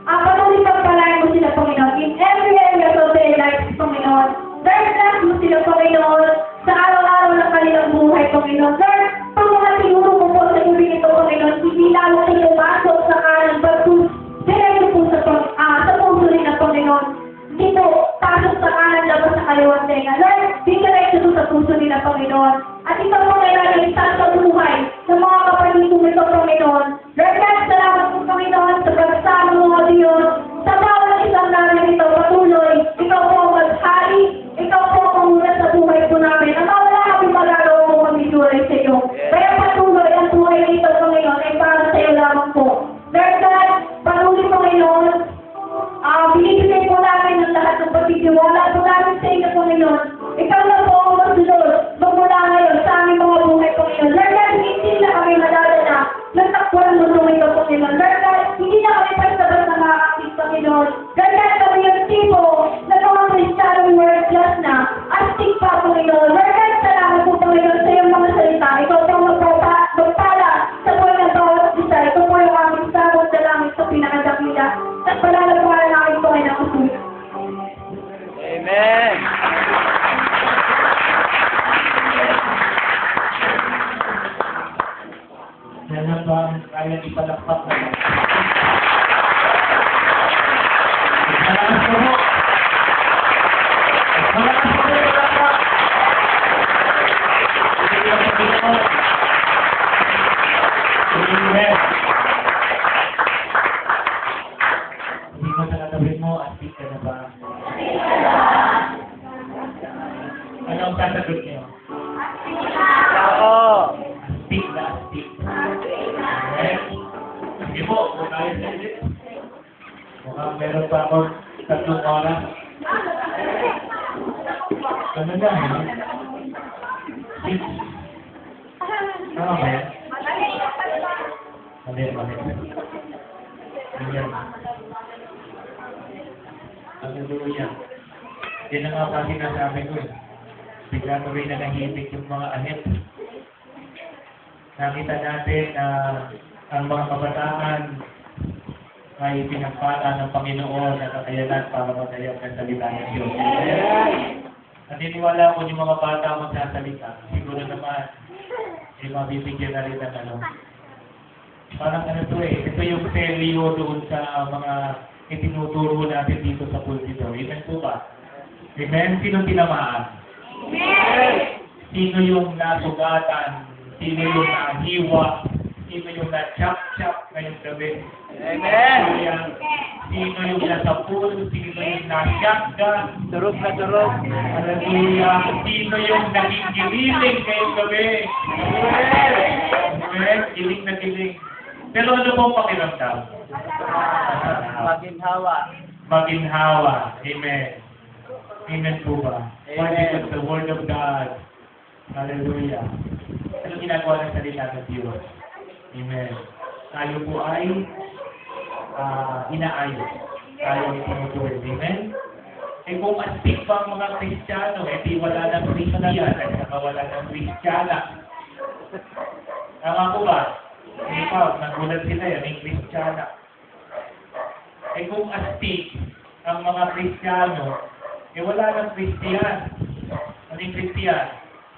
S1: Patuloy pagpalain mo sila, Panginoon, in every area of their lives, Panginoon. Lord, bless mo sila, Panginoon, sa araw-araw ng kanilang buhay, Panginoon. Lord, pag mga tinuro mo po sa gabi ito, Panginoon, hindi lalo sa iyong basok sa kanan, bagkus, diretso po sa puso rin na, Panginoon. Hindi po pasok sa kanan, labas sa kaliwang tenga. Lord, di diretso po sa puso nila, Panginoon. At ito po ay naliligtas sa buhay ng mga kapatid ko ito, Panginoon. Lord, salamat po, Panginoon, sa pagsama mo, O Diyos, sa bawat isang namin ito, patuloy. Ikaw po ang maghari, ikaw po ang pangulat sa buhay po namin. Ang wala kami magagawa mo mag-isuray sa iyo. Kaya patuloy ang buhay
S4: bang kaya ipalakpak na? Malakas po mo! Malakas po mo! Palakpak! Hindi ka magpilipon. Amen. Hindi mo sa katawin mo, astig ka na ba? Ano ang sasagot niyo?
S3: Oo.
S4: Astig na astig. Amen. Sige po, kung tayo sa ulit. Mukhang meron pa ako 3 oras. Ano na, eh? 6. Ano ba yan? Mali. Ayan. Hallelujah. Yan ang nga pa sinasabi ko eh. Bigla tuloy na nahimik yung mga ahit. Nakita natin na ang mga kabataan ay pinagpala ng Panginoon at kakayanan para magayag ng salita ng Diyos. Naniniwala ko yung mga bata magsasalita. Siguro naman, ay mabibigyan na rin ng ano. Parang ano to eh. Ito yung seryo doon sa mga itinuturo natin dito sa pulpito. Amen po ba? Amen? Sino tinamaan? Sino yung nasugatan? Sino yung nahiwa? Sino yung na-chop-chop ngayong gabi?
S3: Amen.
S4: Sino yung nasapul? Sino yung na-shotgun?
S3: Durog na durog.
S4: Hallelujah. Sino yung naging gililing ngayong gabi? Amen? Giling na giling. Pero ano pong pakiramdam?
S3: Maginhawa.
S4: Maginhawa. Amen. Amen po ba?
S3: Amen.
S4: Because the Word of God. Hallelujah. Ano ginagawa ng salita ng Diyos? Amen. Tayo po ay inaayos. Tayo ay tinutuwid. Amen? Eh kung astig pa ang mga Kristiyano, di wala ng Kristiyan at saka wala ng Kristiyana. Tama po ba? Hindi pa, nagulat sila yan, may Kristiyana. Eh kung astig ang mga Kristiyano, wala ng Kristiyan. Ano yung Kristiyan?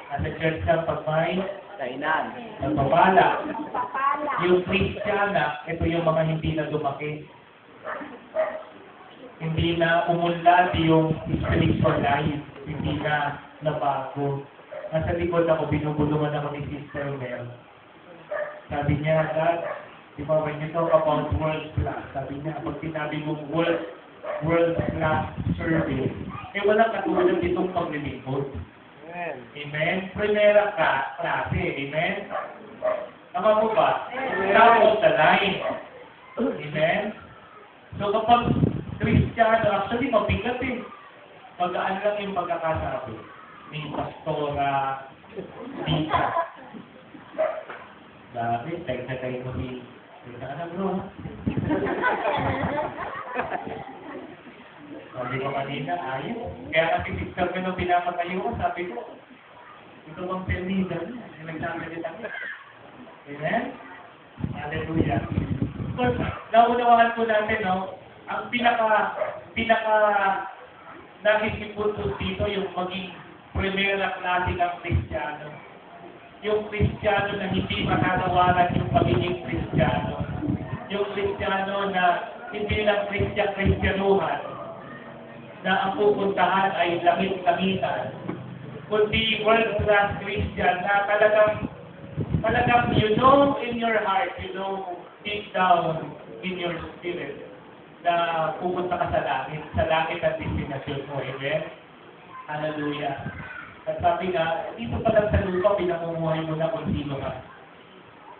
S4: Nasa church ka pag may
S3: Kainan.
S4: nagpapala. Yung Kristiyana, ito yung mga hindi na lumaki. Hindi na umunlad yung spiritual life. Hindi na nabago. Nasa likod ako, binubulungan ako ni Sister Mel. Sabi niya, Dad, di ba when you talk about world class, sabi niya, pag sinabi mong world class service, wala katulad itong paglilingkod. Amen? Primera klase. Amen? Tama po ba? Top of the line. Amen? So kapag Kristiyano, actually mabigat eh. Magaan lang yung pagkakasabi. May pastora, dita. Dati, tag na kayo mo si... Dita ka na bro. Sabi ko kanina, ayos. Kaya kasi sister ko nung pinapatayo ko, sabi ko, ito bang pernida niya? Yung nagsasalita niya. Amen? Hallelujah. Of course, naunawaan po natin, no? Ang pinaka nakikipultos dito yung maging primera klase ng Kristiyano. Yung Kristiyano na hindi makakawalan yung pagiging Kristiyano. Yung Kristiyano na hindi lang Kristyanuhan, na ang pupuntahan ay langit-langitan, kundi world-class Christian na talagang you know in your heart, you know deep down in your spirit, na pupunta ka sa langit at destinasyon mo. Amen? Hallelujah. At sabi nga, dito pa lang sa lupa, pinamumuhay mo na kung sino ka.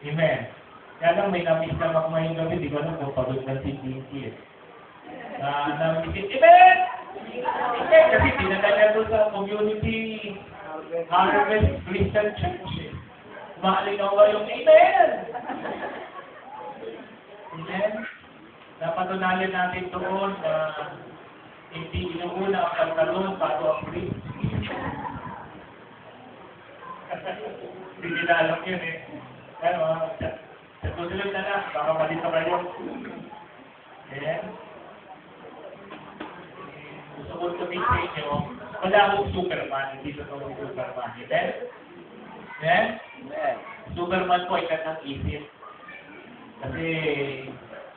S4: Amen? Kaya lang may namiss na makumayong gabi, di ba nung pagod ng si Pinky eh. Namiss, Amen! Kasi pinadala doon sa community Harvest Christian Church. Maalinaw ba yung Amen? Amen? Napatunayan natin doon na hindi inuuna ang pagkalon bago ang priest. Hindi nila alam yun eh. Pero sa susunod na lang, baka malito kayo. Amen? Gusto ko sabihin sa inyo, wala akong Superman, hindi ko akong Superman. Amen? Amen? Superman po ay kanang isip. Kasi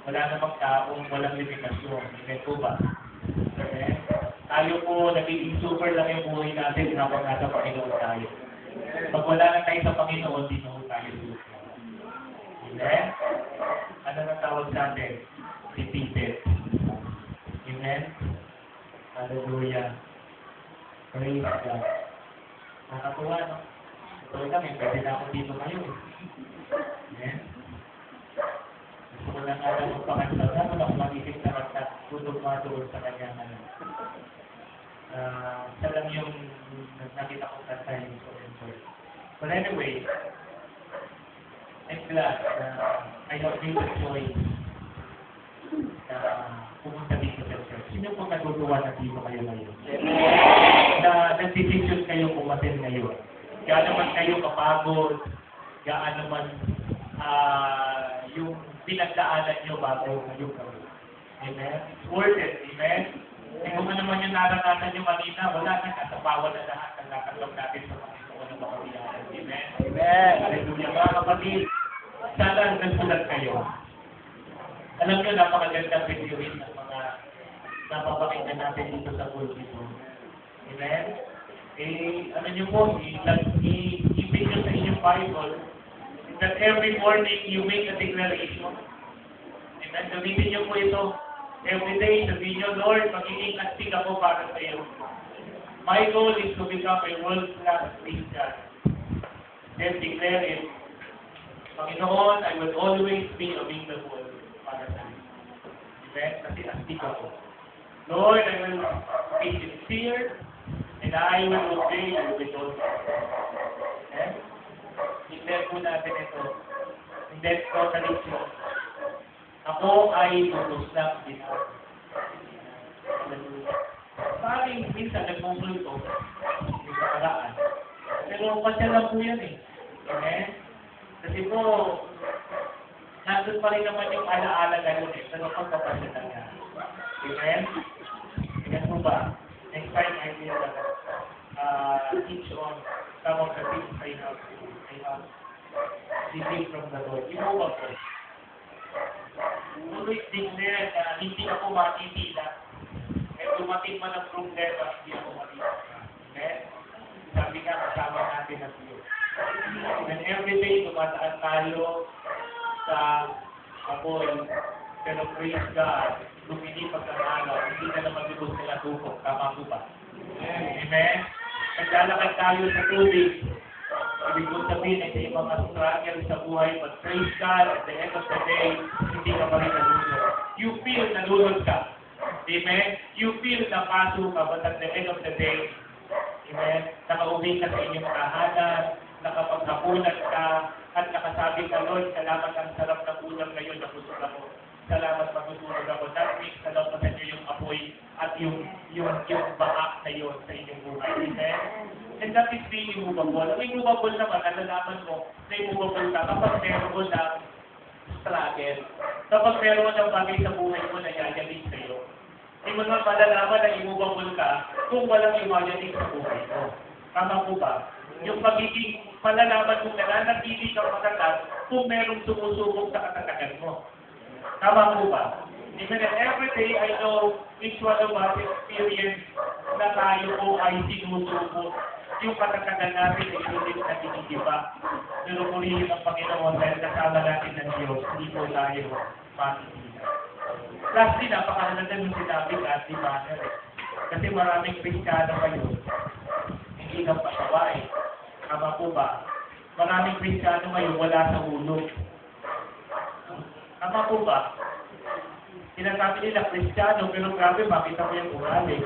S4: wala namang taong walang limitasyon. Amen po ba? Amen? Tayo po, nagiging super lang yung buhay natin habang nasa Panginoon tayo. Pag wala na tayo sa Panginoon, di na po tayo super. Amen? Ano na tawag sa atin? Repeated. Amen? Hallelujah. Praise God. Nakatuwa, no? Ito lang, pwede na ako dito ngayon. Amen? Gusto ko lang nga lang magpakanta. Ano lang mag-isip na magtutog-matuod sa kanya na isa lang yung nakita ko kanta yung so-and-so. But anyway, I'm glad I have made the choice na pumunta dito sa church. Sino po natutuwa na dito kayo ngayon? Na nag-decision kayo pumatin ngayon. Gaano man kayo kapagod, gaano man yung pinagdaanan nyo bago kayo gawin. Amen? It's worth it. Amen? Kung ano naman yung naranasan nyo kanina, wala na, katapawan na lahat ang nakatawag natin sa Panginoon ng makabiyahan. Amen?
S3: Amen.
S4: Hallelujah. Mga kapatid, sana nagsulat kayo. Alam nyo, napakagandang reviewin ng mga napapakinggan natin dito sa pulpito. Amen? Ano nyo po, i-ipin nyo sa inyong Bible that every morning you make a declaration. Amen? Gamitin nyo po ito. Every day, sabihin nyo, Lord, magiging astig ako para sa iyo. My goal is to become a world-class Christian. Then declare it. Panginoon, I will always be available para sa iyo. Amen? Kasi astig ako. Lord, I will be sincere and I will obey you with all my heart. Amen? Declare po natin ito. And then, totally true. Ako ay lubos lang din ako. Maraming minsan nagmumulto, hindi ko paraan. Pero pasya lang po yan eh. Amen? Kasi po, nandun pa rin naman yung alaala ngayon eh. Pero pagpapasya lang yan. Amen? Amen po ba? Next time I will teach on some of the things I have received from the Lord. You know what po? Always declare na hindi ako matitila. Eh, dumating man ang problema, hindi ako matitila. Amen? Sabi nga, kasama natin ang Diyos. And every day, tumataan tayo sa apoy. Pero praise God, lumilipag ang araw, hindi na naman lubos nila tukok. Tama po ba? Amen? Naglalakad tayo sa tubig. Ibig ko sabihin ay sa ibang struggle sa buhay, but praise God, at the end of the day, hindi ka pa rin nalulod. You feel nalulod ka. Amen? You feel na paso ka, but at the end of the day, amen, nakauwi ka sa inyong tahanan, nakapaghapunan ka, at nakasabi ka, Lord, salamat ang sarap ng ulam ngayon na busog ako. Salamat magsusunod ako. That means nalampasan niyo yung apoy at yung baak na yun sa inyong buhay. Amen? And that is being immovable. Ang immovable naman, nalalaman mo na immovable ka kapag meron ng struggle. Kapag meron ng bagay sa buhay mo na yayanig sa'yo. Hindi mo naman malalaman na immovable ka kung walang iwayanig sa buhay mo. Tama po ba? Yung pagiging malalaman mo na nanatili kang matagal kung merong sumusubok sa katatagan mo. Tama po ba? Even every day, I know each one of us experience na tayo po ay sinusubok. Yung katatagan natin ay hindi na tinigiba. Pero purihin ang Panginoon dahil kasama natin ng Diyos, hindi po tayo matitila. Lastly, napakahalaga yung sinabi Andy Banner. Kasi maraming Kristiyano kayo, hindi kang pasawain. Tama po ba? Maraming Kristiyano ngayon wala sa hulog. Tama po ba? Sinasabi nila Kristiyano, pero grabe, makita mo yung ugali.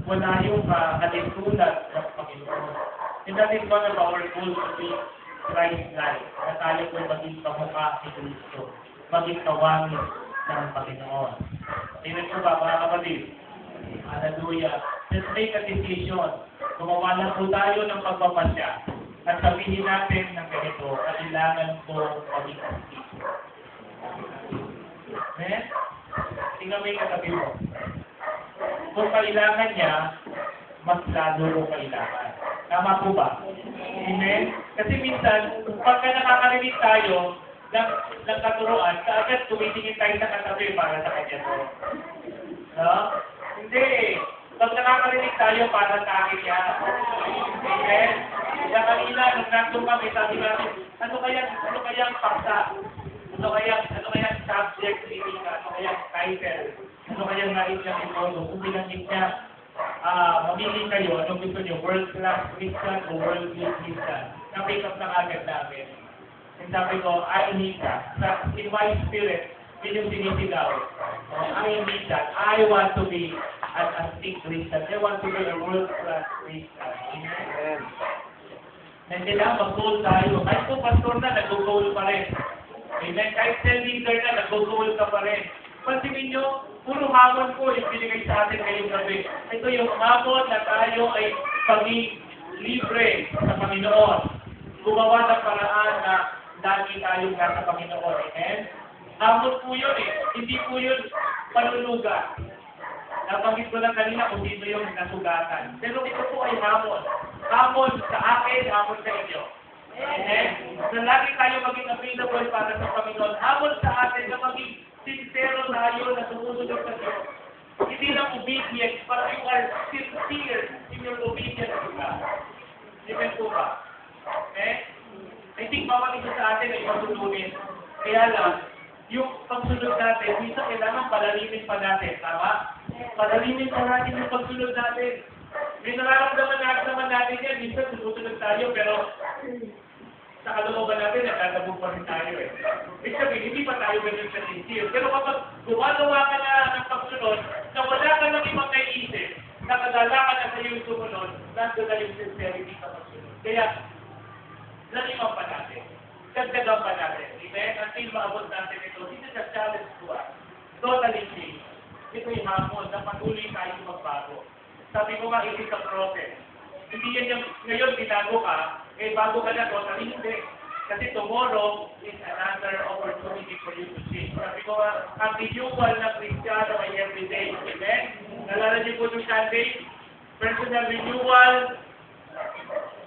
S4: Wala yung kalintunan ng Panginoon. And that is one of our goals to be Christ-like. Na tayo po maging kamukha ni Kristo. Maging kawangis ng Panginoon. Amen po ba, mga kapatid? Hallelujah. Let's make a decision. Gumawa lang po tayo ng pagpapasya. At sabihin natin ng ganito, kailangan ko maging Kristo. Amen? Tingnan mo yung katabi mo. Kung kailangan niya, mas lalo mo kailangan. Tama po ba? Amen? Kasi minsan, pagka nakakarinig tayo, ng katuruan, kaagad tumitingin tayo sa katabi para sa kanya to. No? Hindi. Pag nakakarinig tayo para sa akin yan. Amen? Kaya kanina, nung nandun kami, sabi natin, ano kayang paksa? Ano kayang subject reading? Ano kayang title? Ano kayang nais niya ito? Kung binanggit niya, mamili kayo, anong gusto niyo? World-class Christian o worldly Christian? Na-pick up na agad namin. And sabi ko, I need that. In my spirit, yun yung sinisigaw. I need that. I want to be a big Christian. I want to be a world-class Christian. Amen. Nandiyan lang, mag-goal tayo. Kahit po pastor na, nag-goal pa rin. Amen. Kahit cell leader na, nag-goal ka pa rin. Pansinin nyo, puro hamon po yung binigay sa atin ngayong gabi. Ito yung hamon na tayo ay paging libre sa Panginoon. Gumawa ng paraan na lagi tayong nasa Panginoon. Amen? Hamon po yun eh. Hindi po yun panulugan. Nabanggit ko lang kanina kung sino yung nasugatan. Pero ito po ay hamon. Hamon sa akin, hamon sa inyo. Amen? Na lagi tayo maging available para sa Panginoon. Hamon sa atin na maging sincero tayo na sumusunod sa Diyos. Hindi lang obedient, but you are sincere in your obedience to God. Amen po ba? Okay? I think bawat isa sa atin ay masununin. Kaya lang, yung pagsunod natin, minsan kailangan palalimin pa natin. Tama? Palalimin pa natin yung pagsunod natin. May nararamdaman natin yan. Minsan sumusunod tayo, pero sa kalooban natin, nagtatabog pa rin tayo eh. Ibig sabihin, hindi pa tayo ganyan sa sincere. Pero kapag gumagawa ka na ng pagsunod, na wala ka ng ibang naisip, nakadala ka na sa iyong sumunod, nandun na yung sincerity sa pagsunod. Kaya, laliman pa natin. Dagdagan pa natin. Amen? Until maabot natin ito. This is a challenge to us. Totally change. Ito yung hamon na patuloy tayong magbago. Sabi ko nga, it is a process. Hindi yan yung, ngayon, binago ka, bago ka na totally hindi. Kasi tomorrow is another opportunity for you to change. Sabi ko nga, ang renewal ng Kristiyano ay everyday. Amen? Nalala niyo po yung Sunday? Personal renewal,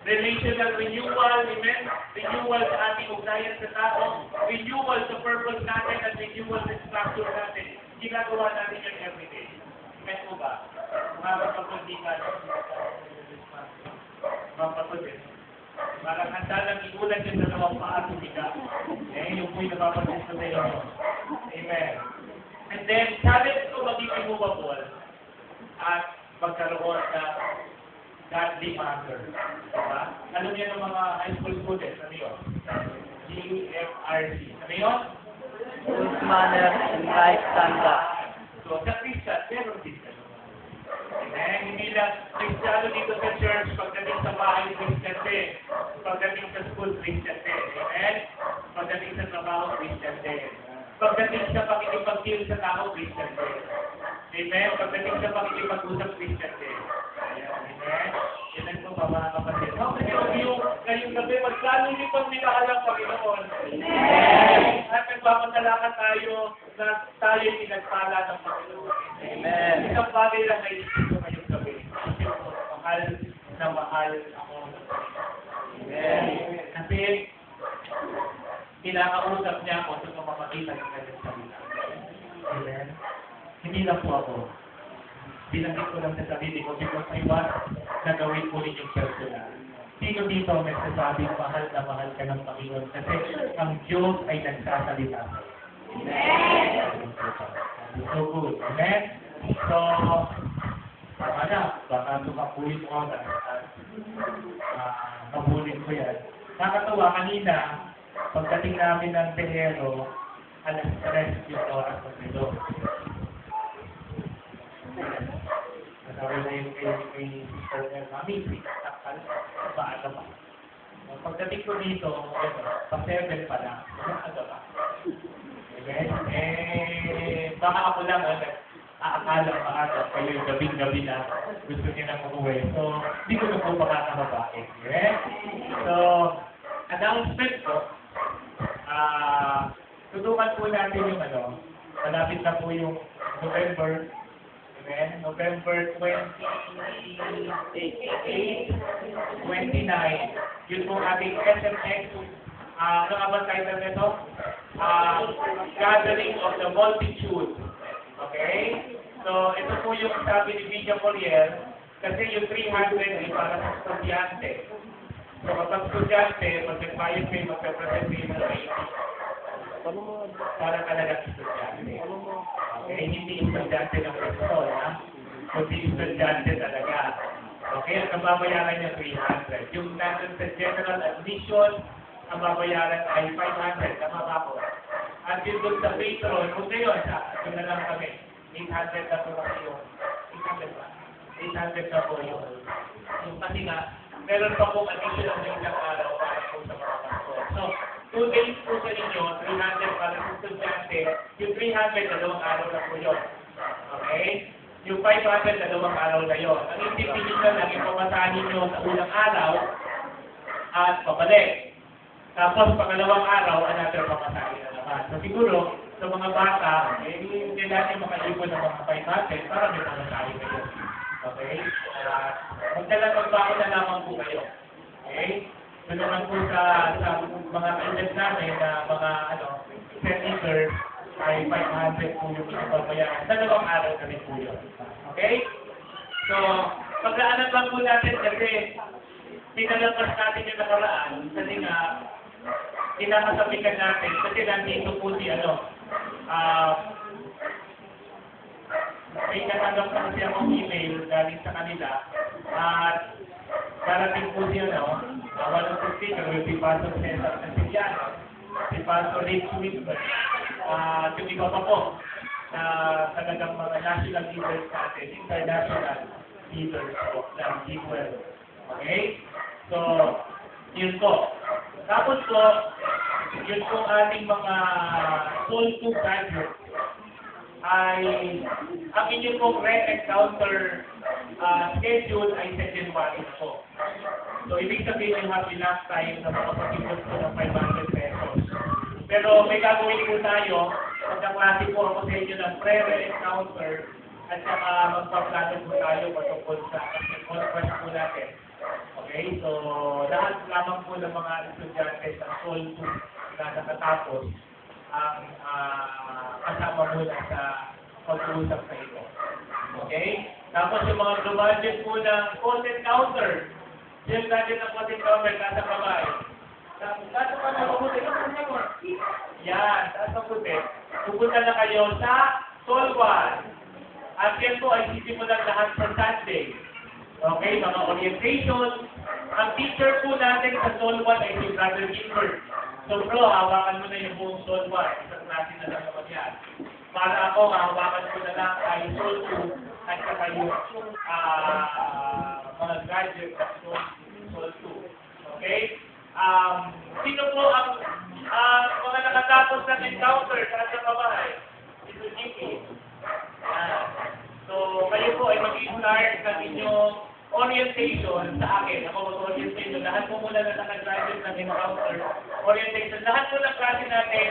S4: relational renewal, amen? Renewal sa ating ugnayan sa tao, renewal sa purpose natin, at renewal sa structure natin. Ginagawa natin yan everyday. Amen po ba? Mga kapagpundikan, mga kapagpundikan. Parang handa lang igulan yung dalawang paa tumiga. Yung po'y napapansin sa inyo. Amen. And then, challenge ko maging immovable at magkaroon ng godly manner. Diba? Alam niyo ng mga high school students, ano yun? GFRC. Ano yun?
S3: Good manner and right conduct.
S4: So, sa Christian, meron din ka. Hindi lang Kristiyano dito sa church, pagdating sa bahay, Christian din. Pagdating sa school, Christian din. Amen? Pagdating sa trabaho, Christian din. Pagdating sa pakikipag-deal sa tao, Christian din. Amen? Pagdating sa pakikipag-usap, Christian din. Amen? Yan po ba mga kapatid? Ngayong gabi, magkano hindi pang minahal ang Panginoon? Amen! At nagpapasalamat tayo na tayo'y pinagpala ng Panginoon.
S3: Amen.
S4: Isang bagay lang na isip ko ngayong gabi. Kasi mahal na mahal ako. Amen. Kasi kinakausap niya ako sa pamamagitan ng kanyang salita. Amen. Hindi lang po ako. Binanggit ko lang sa sarili ko because I want na gawin ko rin yung personal. Sino dito may sasabing mahal na mahal ka ng Panginoon kasi ang Diyos ay nagsasalita. Amen. So good. Amen? So, tama na. Baka tumapulit ko na. Mabulit ko yan. Nakatawa kanina, pagdating namin ng Tenero, alas 3 yung oras ng nilo. Nasabi na yung kay Sister Mami, takal, paano pa. Pagdating ko dito, pa-7 pa lang. Ano pa? Baka ako lang, aakala maaga, kayo yung gabing-gabi na gusto niya nang umuwi. So, hindi ko na po makakababae. Okay? So, announcement ko, tutukan po natin yung malapit na po yung November, amen? November 28, 29, yun po ating SMX ano nga ba title nito? Gathering of the Multitude. Okay? So, ito po yung sabi ni Villa Moriel, kasi yung 300 ay para sa estudyante. So, kapag estudyante, mag-bayad kayo, mag-represent kayo ng 80. Para talaga estudyante. Okay? Hindi estudyante ng pistol, ha? Kundi estudyante talaga. Okay? Ang kababayaran niya 300. Yung nandun sa general admission, ang babayaran ay 500. Tama ba po? At yung doon sa patron, kung ngayon, doon na lang kami. 800 na po kayo. 800 ba? 800 na po yun. Yung kasi nga, meron pa pong additional na isang araw para po sa mga pastor. So, 2 days po sa inyo, 300 para sa estudyante. Yung 300, dalawang araw na po yun. Okay? Yung 500, dalawang araw na yun. Ang intipinin na lang, ipamasahin nyo sa unang araw at pabalik. Tapos, pangalawang araw, another pamasahin na naman. So, siguro, sa mga bata, hindi natin makaipon ng mga 500 para may pamasahin kayo. Okay? Magdala-magbago na lamang po kayo. Okay? So naman po sa mga kailan namin na mga senators ay 500 po yung ipagbayaran. Dalawang araw na rin po yun. Okay? So, pagkaanan lang po natin kasi pinalapas natin yung nakaraan kasi nga kinakasabikan natin kasi nandito po si may natanggap na kasi akong email galing sa kanila at darating po siya, one of the speaker will be Pastor Cesar Nasiliano, si Pastor Rich Whitman, yung iba pa po na talagang mga national leaders natin, international leaders po ng G12. Okay? So, yun po. Tapos po, yun po ating mga Soul 2 graduates ay ang inyong pong re-encounter schedule ay sa January na po. So, ibig sabihin yung happy last time na makapagipot po ng 500 pesos. Pero may gagawin po tayo, magkaklase po ako sa inyo ng pre-re-encounter at saka magpa-plano po tayo patungkol sa conference po natin. Okay? So, lahat lamang po ng mga estudyante sa Soul 2 na nakatapos ang kasama muna sa pag-uusap sa ito. Okay? Tapos yung mga budget po ng content counter. Yung budget ng content counter, nasa kamay. Nasa kamay, mabuti. Yan, nasa puti. Pupunta na kayo sa Soul 1. At yan po ay sisimulan lahat sa Sunday. Okay, mga orientation. Ang teacher po natin sa Soul 1 ay si Brother Gilbert. So bro, hawakan mo na yung buong Soul 1. Isang natin na lang naman yan. Para ako, hawakan ko na lang ay Soul 2 at saka yung mga graduate at Soul 2. Okay? Sino po ang mga nakatapos ng encounter sa babae? Ito Jimmy. So, kayo po ay mag-start ng inyong orientation sa akin. Ako mag-orientation. Lahat po muna na nakagraduate ng encounter. Orientation. Lahat po ng klase natin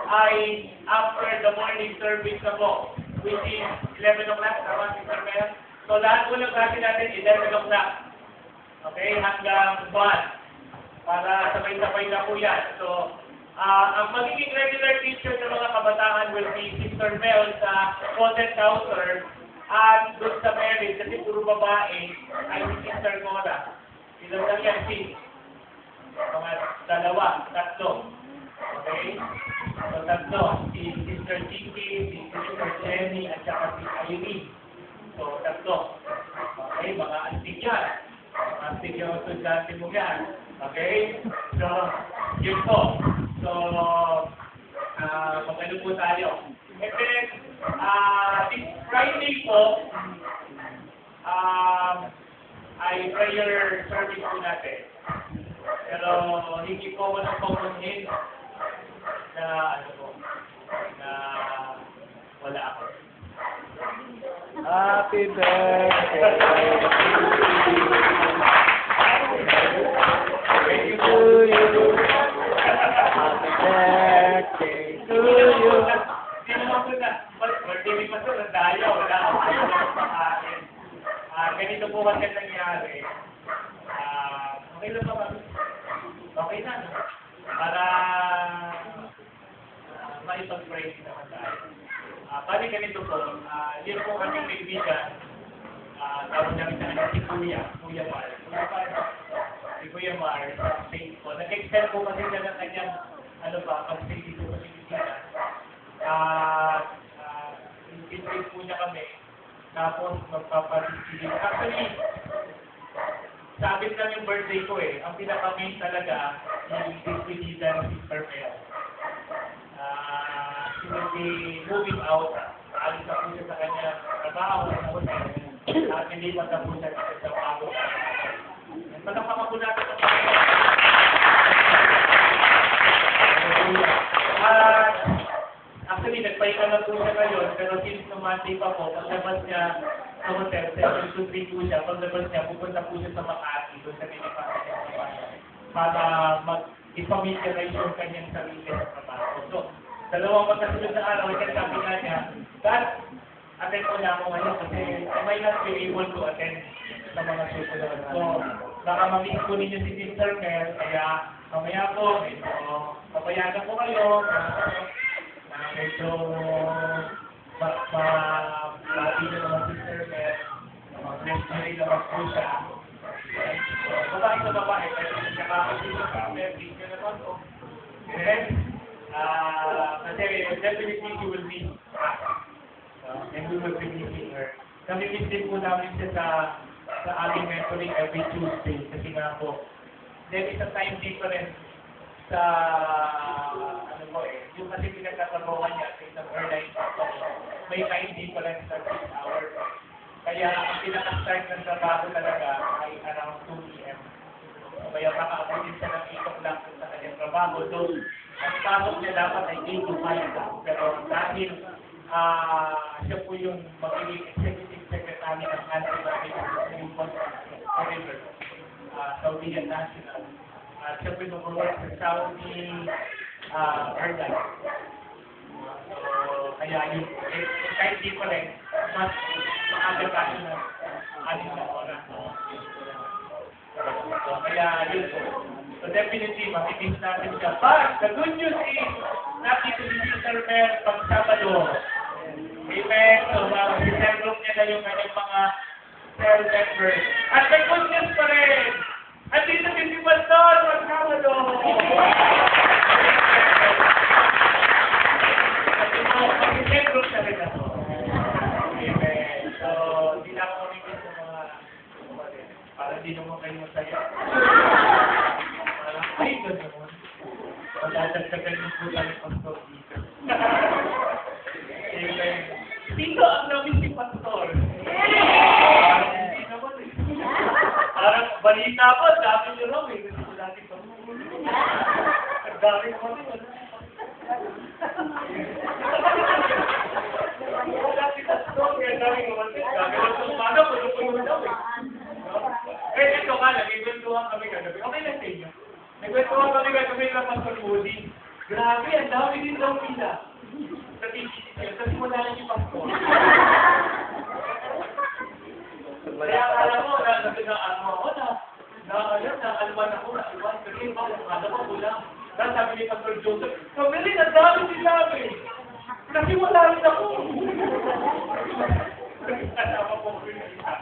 S4: ay after the morning service na po. Which is 11 o'clock. Tama, Mr. Mayor? So, lahat po ng klase natin 11 o'clock. Okay? Hanggang 1. Para sabay-sabay na po yan. So, ang magiging regular teacher ng mga kabataan will be Sister Mel sa content counter. At doon sa marriage, kasi puro babae, ay si Sister Cora. Ilan lang yan, si? Mga dalawa, tatlo. Okay? So, tatlo. Si Sister Chicky, si Sister Jenny, at saka si Irene. So, tatlo. Okay? Mga antik yan. Mga antik yung estudyante mo yan. Okay? So, yun po. So, magano po tayo. And then, this Friday po, ay prayer service po natin. Pero hindi po ako nagpapunhin na na wala ako.
S3: Happy birthday to you. Happy birthday to you.
S4: Hindi naman po na, birthday ni Pastor, nandaya, wala ako. Ganito po kasi nangyari. Okay na ba? Okay na, no? Para mag-pray naman tayo. Bali ganito po, yun po kaming kaibigan, tawag namin sa kanya si Kuya Mar. Si Kuya Mar, sa faith po. Nag-extend po kasi siya ng kanyang, pag-stay dito sa Pilipinas. Invite po niya kami. Tapos magpapaligid. Actually, sabit lang yung birthday ko eh. Ang pinaka-main talaga, yung disipilita ng Sister Mel. She will be moving out. Alis na po siya sa kanya trabaho sa hotel. At hindi pa na po siya sa trabaho. Palakpakan po natin ang actually, nagpahinga na po siya ngayon, pero since no Monday pa po, paglabas niya sa hotel, 7 to 3 po siya, paglabas niya, pupunta po siya sa Makati, doon sa Pilipinas para mag-ifamiliarize yung kanyang sarili sa trabaho. So, dalawang magkasunod na araw, kasi sabi nga niya, God, attend ko na ako ngayon kasi I might not be able to attend sa mga susunod. So, baka mamit po ninyo si Sister Mel, kaya mamaya po, papayagan ko kayo, medyo mati nyo naman Sister Mel, bless nyo rin naman po siya. Babae sa babae, pero nakakasito sa Mel, please nyo naman po. Then, kasi definitely she will be and we will be meeting her. Nami-meet din po namin siya sa aming mentoring every Tuesday kasi nga po, there is a time difference sa yung kasi pinagtatrabawan niya sa isang airline may time difference sa 6 hours. Kaya ang pinaka-start ng trabaho talaga ay around 2 p.m. Kaya makaabutin siya ng 8 o'clock sa kanyang trabaho. So, ang pasok niya dapat ay 8 to 5 lang. Pero dahil siya po yung magiging executive secretary ng Anti-Trafficking Forever, Saudi National. Siya po yung mag-work sa Saudi Airlines. So, kaya yung kahit di pa rin, mas maaga tayo na 6 na oras. So, kaya yun po. So definitely, makikita natin siya. But the good news is, nakita si Sister Mel pag Sabado. Amen. So, sinendrop niya na yung kanyang mga cell members. At may good news pa rin. At dito si Pastor pag Sabado. Sinendrop na rin ako. Amen. So, hindi na ako mamigil sa mga para di naman kayo masaya. Ay, gano'n. Magdadagdagan yung puta ng pastor dito. Amen. Dito ang namin si pastor. Parang hindi naman eh. Parang balita po, dami nyo raw eh. Kasi ko dati pa. Ang dami ko rin. Wala si pastor, kaya dami ko rin. Dami ko rin. Paano? Puno-puno daw eh. Eh, ito ka, nag-iwentuhan kami kagabi. Okay lang sa inyo. Nag-iwentuhan kami kagabi ng Pastor Moody. Grabe, ang dami din daw pila. Sa TCC, kasi wala lang yung Pastor. Kaya alam mo, naalman ako, kasi alam mo, kulang. Tapos sabi ni Pastor Joseph, Kamili, ang dami din namin. Kasi wala rin ako. Kasama po ko yung isa.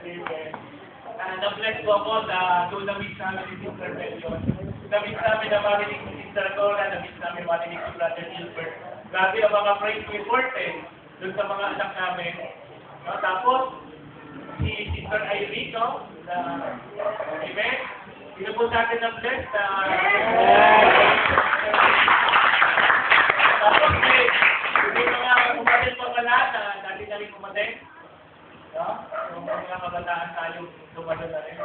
S4: Amen. Na-bless ko ako doon na-meet namin si Sister Melion. Na-meet namin na marinig si Sister Dora, na-meet namin marinig si Brother Gilbert. Grabe ang mga praise report doon sa mga anak namin. No? Tapos, si Sister Irene, no? Amen? Sino po sa atin na-bless? Tapos, may mga umatin pa pala na dati na rin umatin. No? Yung mga kabataan tayo dumalo na rin.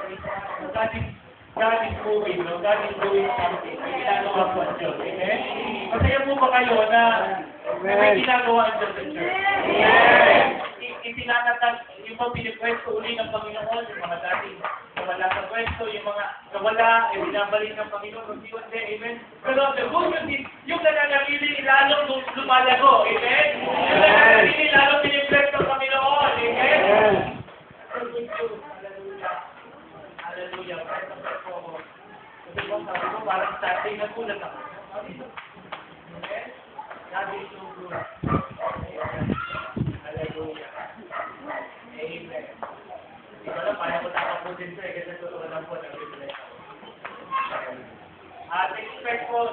S4: God is moving, no? God is doing something. May ginagawa po ang Diyos. Amen? Masaya po ba kayo na may ginagawa ang Diyos sa church? Amen! Itinatag, yung mga pinipwesto uli ng Panginoon, yung mga dating nawala sa pwesto, yung mga nawala, binabalik ng Panginoon, hindi hindi, amen? Pero the good news is, yung nananagili, lalong lumalago, amen? Yung nananagili, lalong pinipwesto ng Panginoon, amen? Good news, hallelujah. Hallelujah. Kasi kung sabi ko, parang Saturday na kulat ako. Amen?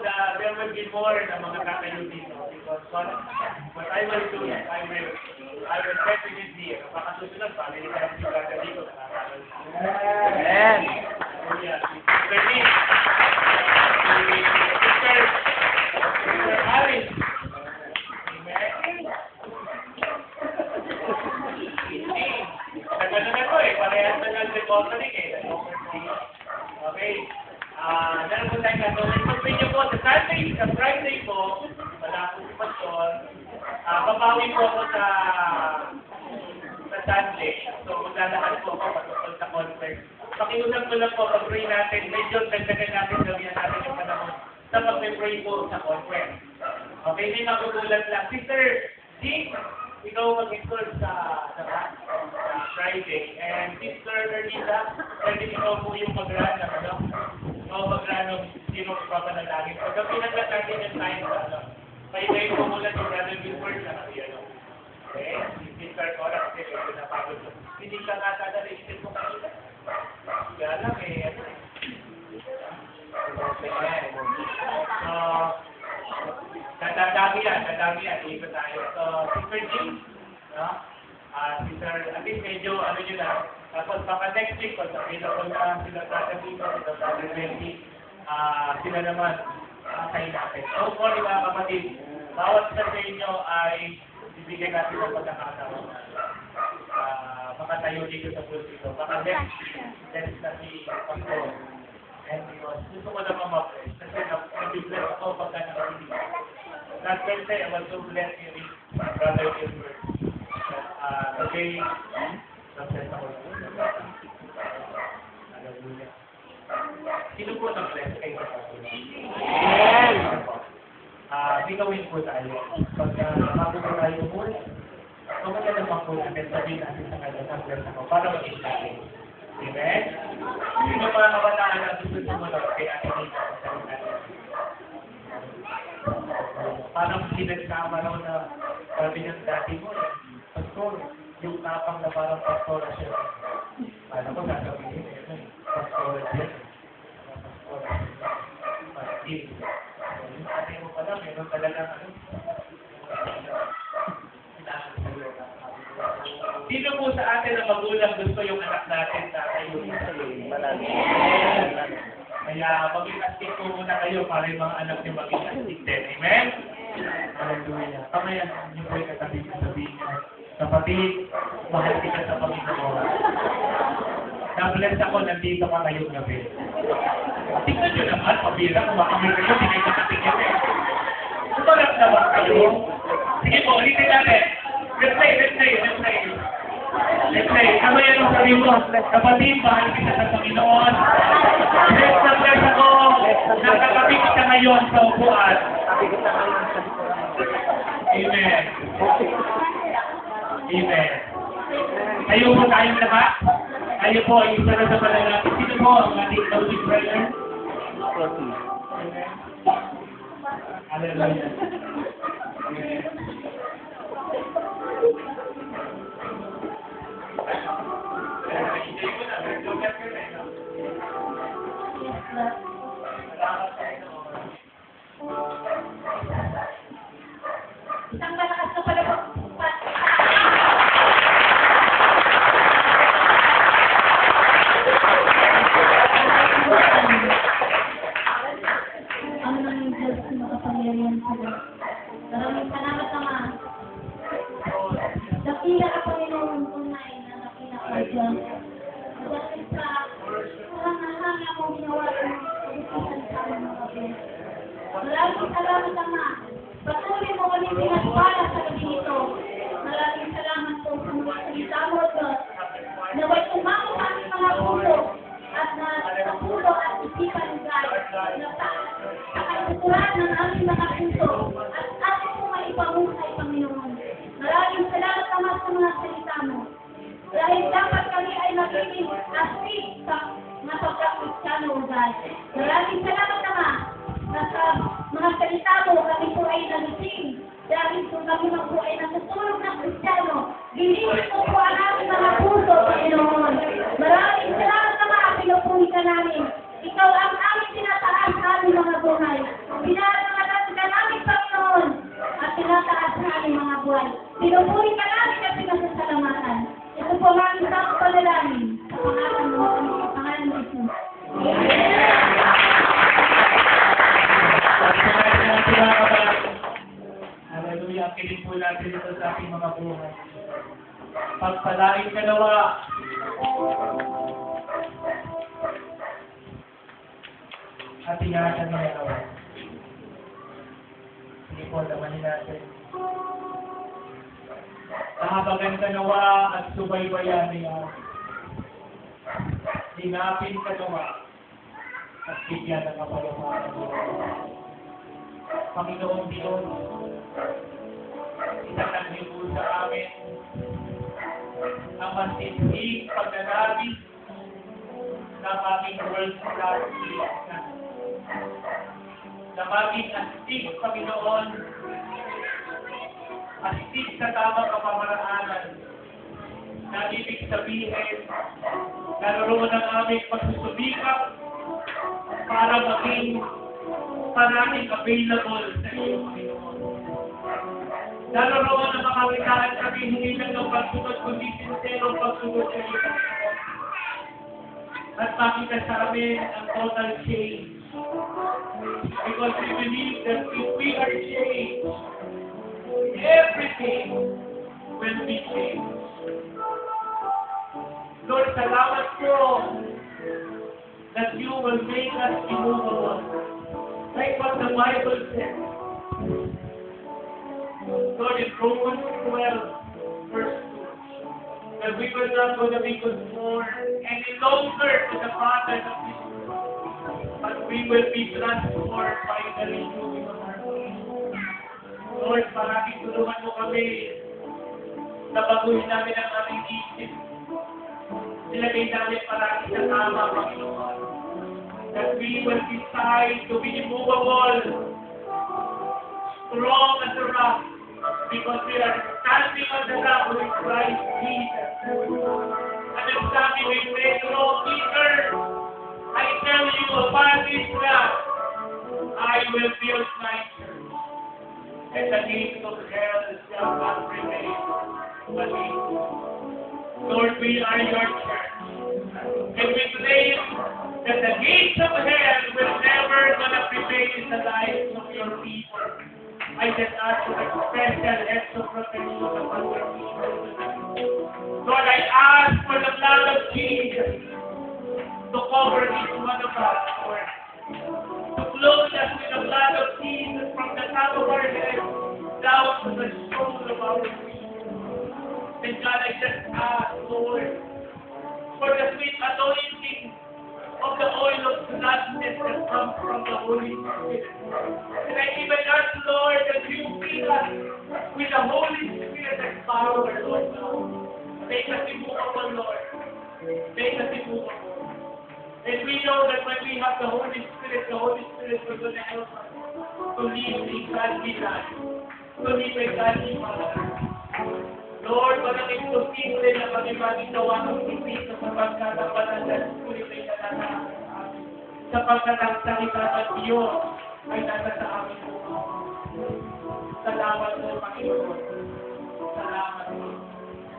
S4: there will be more na mga kakayo dito. Because what I will do is, I will definitely, baka susunod, pamilihan si Brother Rico, nakakalaw.
S3: Amen.
S4: Oh, yeah. Sister Nick, Sister Alice. Amen. Nagano na ko eh, parehas na nag-recording eh. Okay. Meron po tayong gagawin. Pag-pray niyo po sa Sunday, sa Friday po, wala po si Pastor. Babawi po ako sa Sunday. So, maglalakad po ako patungkol sa conference. Pakiusap ko lang po, pag-pray natin, medyo dagdagan natin, gawin natin yung panahon sa pag-pray po sa conference. Okay, may magugulat lang. Sister G, ikaw mag-install sa Friday. And Sister Ernita, pwede ikaw po yung mag-run ng ano? Ikaw mag-run ng sino papanalangin. So, gawin lang natin yung time sa ano. May po mula si Brother Wilford na kasi ano. Okay? Sister Cora, kasi ito napagod mo. Hindi ka nga sana naisip mo kanina. Kaya lang eh, ano eh. Dadami yan, iba tayo. So, Sister Jim, no? Sister, at least medyo, ano nyo na, tapos baka next week, pag available na sila Brother Rico, sila Brother Wendy, sila naman, kayo natin. So, sorry mga kapatid, bawat sa inyo ay bibigyan natin ng pagkakataon na makatayo dito sa pulpito. Baka next na si Pastor. And because gusto ko naman ma-bless. Kasi na-bless ako pagka nakabili. Not Wednesday, I was so blessed with Brother Gilbert. Today, na-bless ako. Hallelujah. Sino po na-bless kayo sa Pastor? Bigawin po tayo. Pagka bago po tayo muli, kumala naman po natin, sabihin natin sa kanya, na-bless ako para maging natin. Amen? Sino mga kabataan na gusto sumunod kay Ate Nita sa salita niya? Parang sinagsama raw na sabi ng dati mo, Pastor, yung tapang na parang pastora siya. Paano ko sasabihin eh, pastora siya. Pastora siya. Pastor. Yung ate mo pala, meron talagang ano. Sino po sa atin na magulang gusto yung anak natin na kayo? Kaya mag-astig po muna kayo para yung mga anak niyo mag-astig din. Amen? Hallelujah. Kamayan niyo po yung katabi sa sabihin niyo. Kapatid, mahal kita sa Panginoon. Na-bless ako, nandito ka ngayong gabi. Tingnan niyo naman, pabira, kung makamil kayo, hindi kayo katatingin eh. Tumalap naman kayo. Sige po, ulitin natin. Let's say, kamayan ang sabi mo, kapatid, mahal kita sa Panginoon. Bless ako, nakakapit kita ngayon sa upuan. Amen. Amen. Tayo po tayong lahat. Tayo po ay isa na sa panalangin. Sino po ang ating closing prayer? Amen. Hallelujah. Amen.
S2: Isang malakas na pala po.
S1: Ang nanging Diyos na makapangyarihan sila. Maraming salamat naman. Dakila ka Panginoon tunay na nakila ka dyan. Dahil sa hangahanga mong ginawa sa mga sa aming mga Diyos. Maraming salamat naman. Patuloy mo kami pinagpala sa gabi ito. Maraming salamat po sa mga salita mo, Diyos. Naway tumama sa aming mga puso at sa puso at isipan ng God na sa kaisuturan ng aming mga puso at ating po maipamusay, Panginoon. Maraming salamat naman sa mga salita mo. Dahil dapat kami ay magiging astig sa mga pagkakristyano, God. Maraming salamat naman na sa mga salita mo kami po ay nagising. Dahil kung kami po ay natutulog ng kristyano, gilinis mo po ang aming mga puso, Panginoon. Maraming salamat naman, pinupuri ka namin. Ikaw ang aming tinataas sa aming mga buhay.
S4: tangkilin po natin ito sa ating mga buhay. Pagpalain ka nawa. At ingatan mo nawa. Sige po, lamanin natin. Kahabagan ka nawa at subaybayan niya. Hinapin ka nawa at bigyan ng kapalaparan mo. Panginoon Diyos, itatangin po sa amin ang masisig pagnanabis ng aming world class Christian. Na maging astig, Panginoon, astig sa tamang kapamaraanan. Na ibig sabihin, naroon ang aming pagsusumikap para maging parating available sa iyo, Panginoon. Naroon ang makakitaan kami hindi lang ng pagsunod, kundi sinserong pagsunod sa iyo, Panginoon. At makita sa amin ang total change. Because we believe that if we are changed, everything will be changed. Lord, salamat po that you will make us immovable. Like what the Bible says. Lord, in Romans 12, verse 2, that we will not going to be conformed any longer to the pattern of this world, but we will be transformed by the renewing of our mind. Lord, maraming tulungan mo kami na baguhin namin ang aming isip. Nilagay namin parati sa tama, Panginoon. That we will decide to be immovable, strong as a rock, because we are standing on the rock with Christ Jesus. And if something we Pedro, Peter, I tell you, upon this rock, I will build my church. And the gates of hell shall not prevail against it. Lord, we are your church. And we claim that the gates of hell will never gonna prevail in the lives of your people. I just ask for a special hedge of protection upon your people. Lord, I ask for the blood of Jesus to cover each one of us, Lord. To clothe us with the blood of Jesus from the top of our head down to the sole of our feet. And God, I just ask, Lord, for the sweet anointing of the oil of gladness that comes from the Holy Spirit. And I even ask, Lord, that you fill us with the Holy Spirit and power, Lord, now. Make us immovable, Lord. Make us immovable. And we know that when we have the Holy Spirit will going to help us to live a godly life, to live a godly life. Lord, walang imposible na pag-ibagin gawa ng Kristo sapagkat ang banal na Spirit ay nananahan sa amin. Sapagkat ang salita ng Diyos ay nasa sa amin po. Salamat po, Panginoon. Salamat po.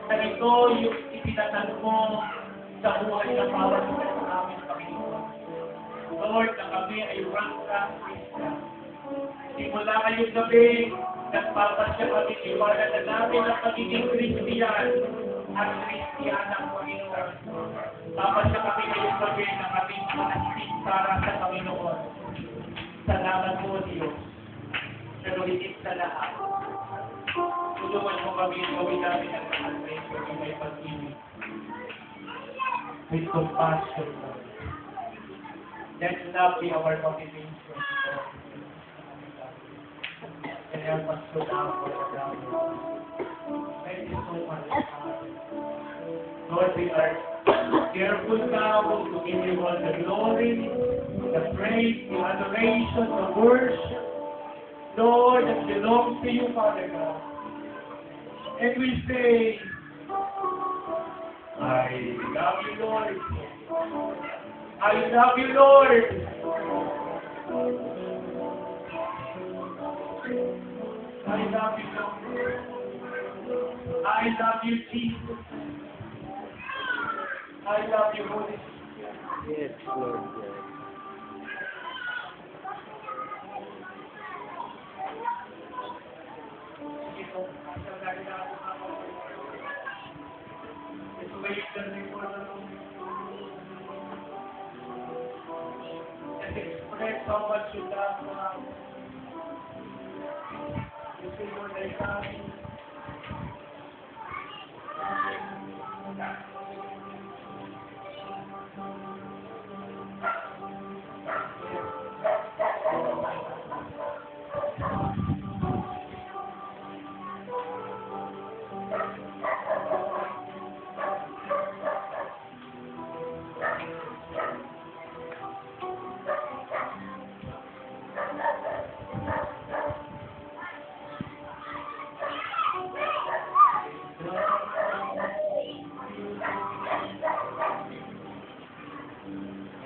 S4: Sa ito yung itinatan mo sa buhay na bawat isa sa amin, Panginoon. Lord, na kami ay rangkang Christian. Simula ngayong gabi, nagpapasya kami iwanan na namin ang pagiging Christian at Christian ang Panginoon. Papasya kami ngayong gabi na kami manasig para sa Panginoon. Salamat po, Diyos. Pero higit sa lahat, tulungan mo kami at gawin namin ang lahat na ito may pag-ibig. With compassion, Lord. Let love be our motivation. And help us to down for the ground. Thank you so much, Father. Lord, we are careful now to give you all the glory, the praise, the adoration, the worship. Lord, that belongs to you, Father God. And we say, I love you, Lord. I love you, Lord. I love you, Lord. I love you, Jesus. I love you, Holy Spirit.
S3: Yes, Lord. Yes.
S4: Sige po, Express how much you love God. You see what they have.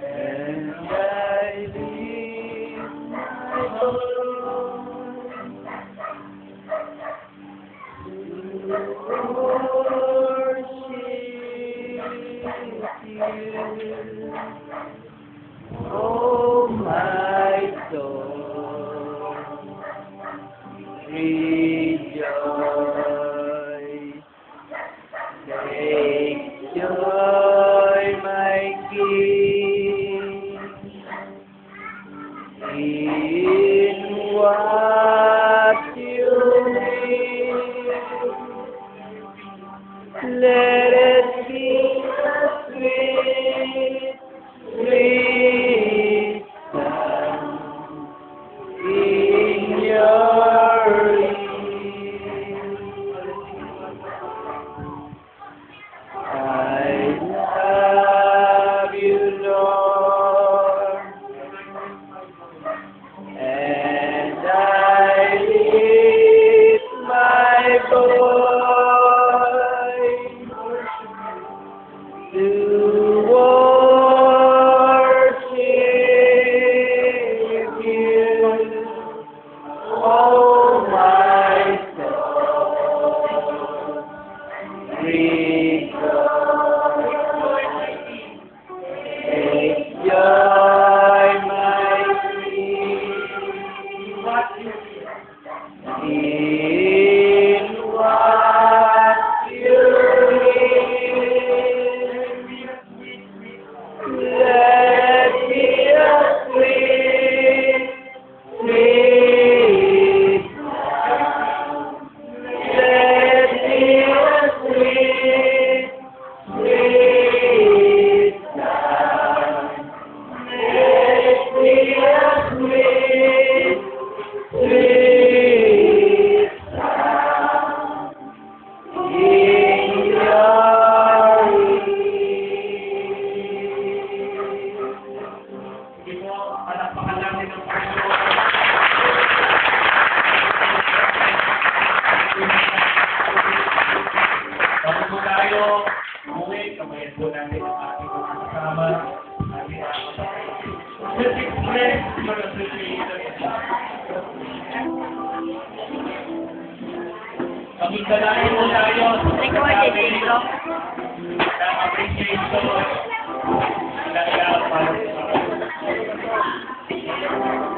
S3: And I lift my voice to worship you, oh my soul, rejoice, take joy, my King, in what you did. Let it be a sweet, sweet sound in your ear. I love you, Lord, and I lift my voice to worship you, oh my soul, rejoice, take joy, my King, in what you let me a sweet, sweet sound. Let me a sweet, sweet sound. Let me a sweet, sweet sound in your ear.
S4: Sige po, palakpakan natin ang Panginoon. Bago po tayo umuwi, kamayan po natin ang ating mga kasama, ating mga kapatid. Let's express your appreciation. Pagkikalain mo tayo sa pagkakabi ng appreciation na iyaw para sa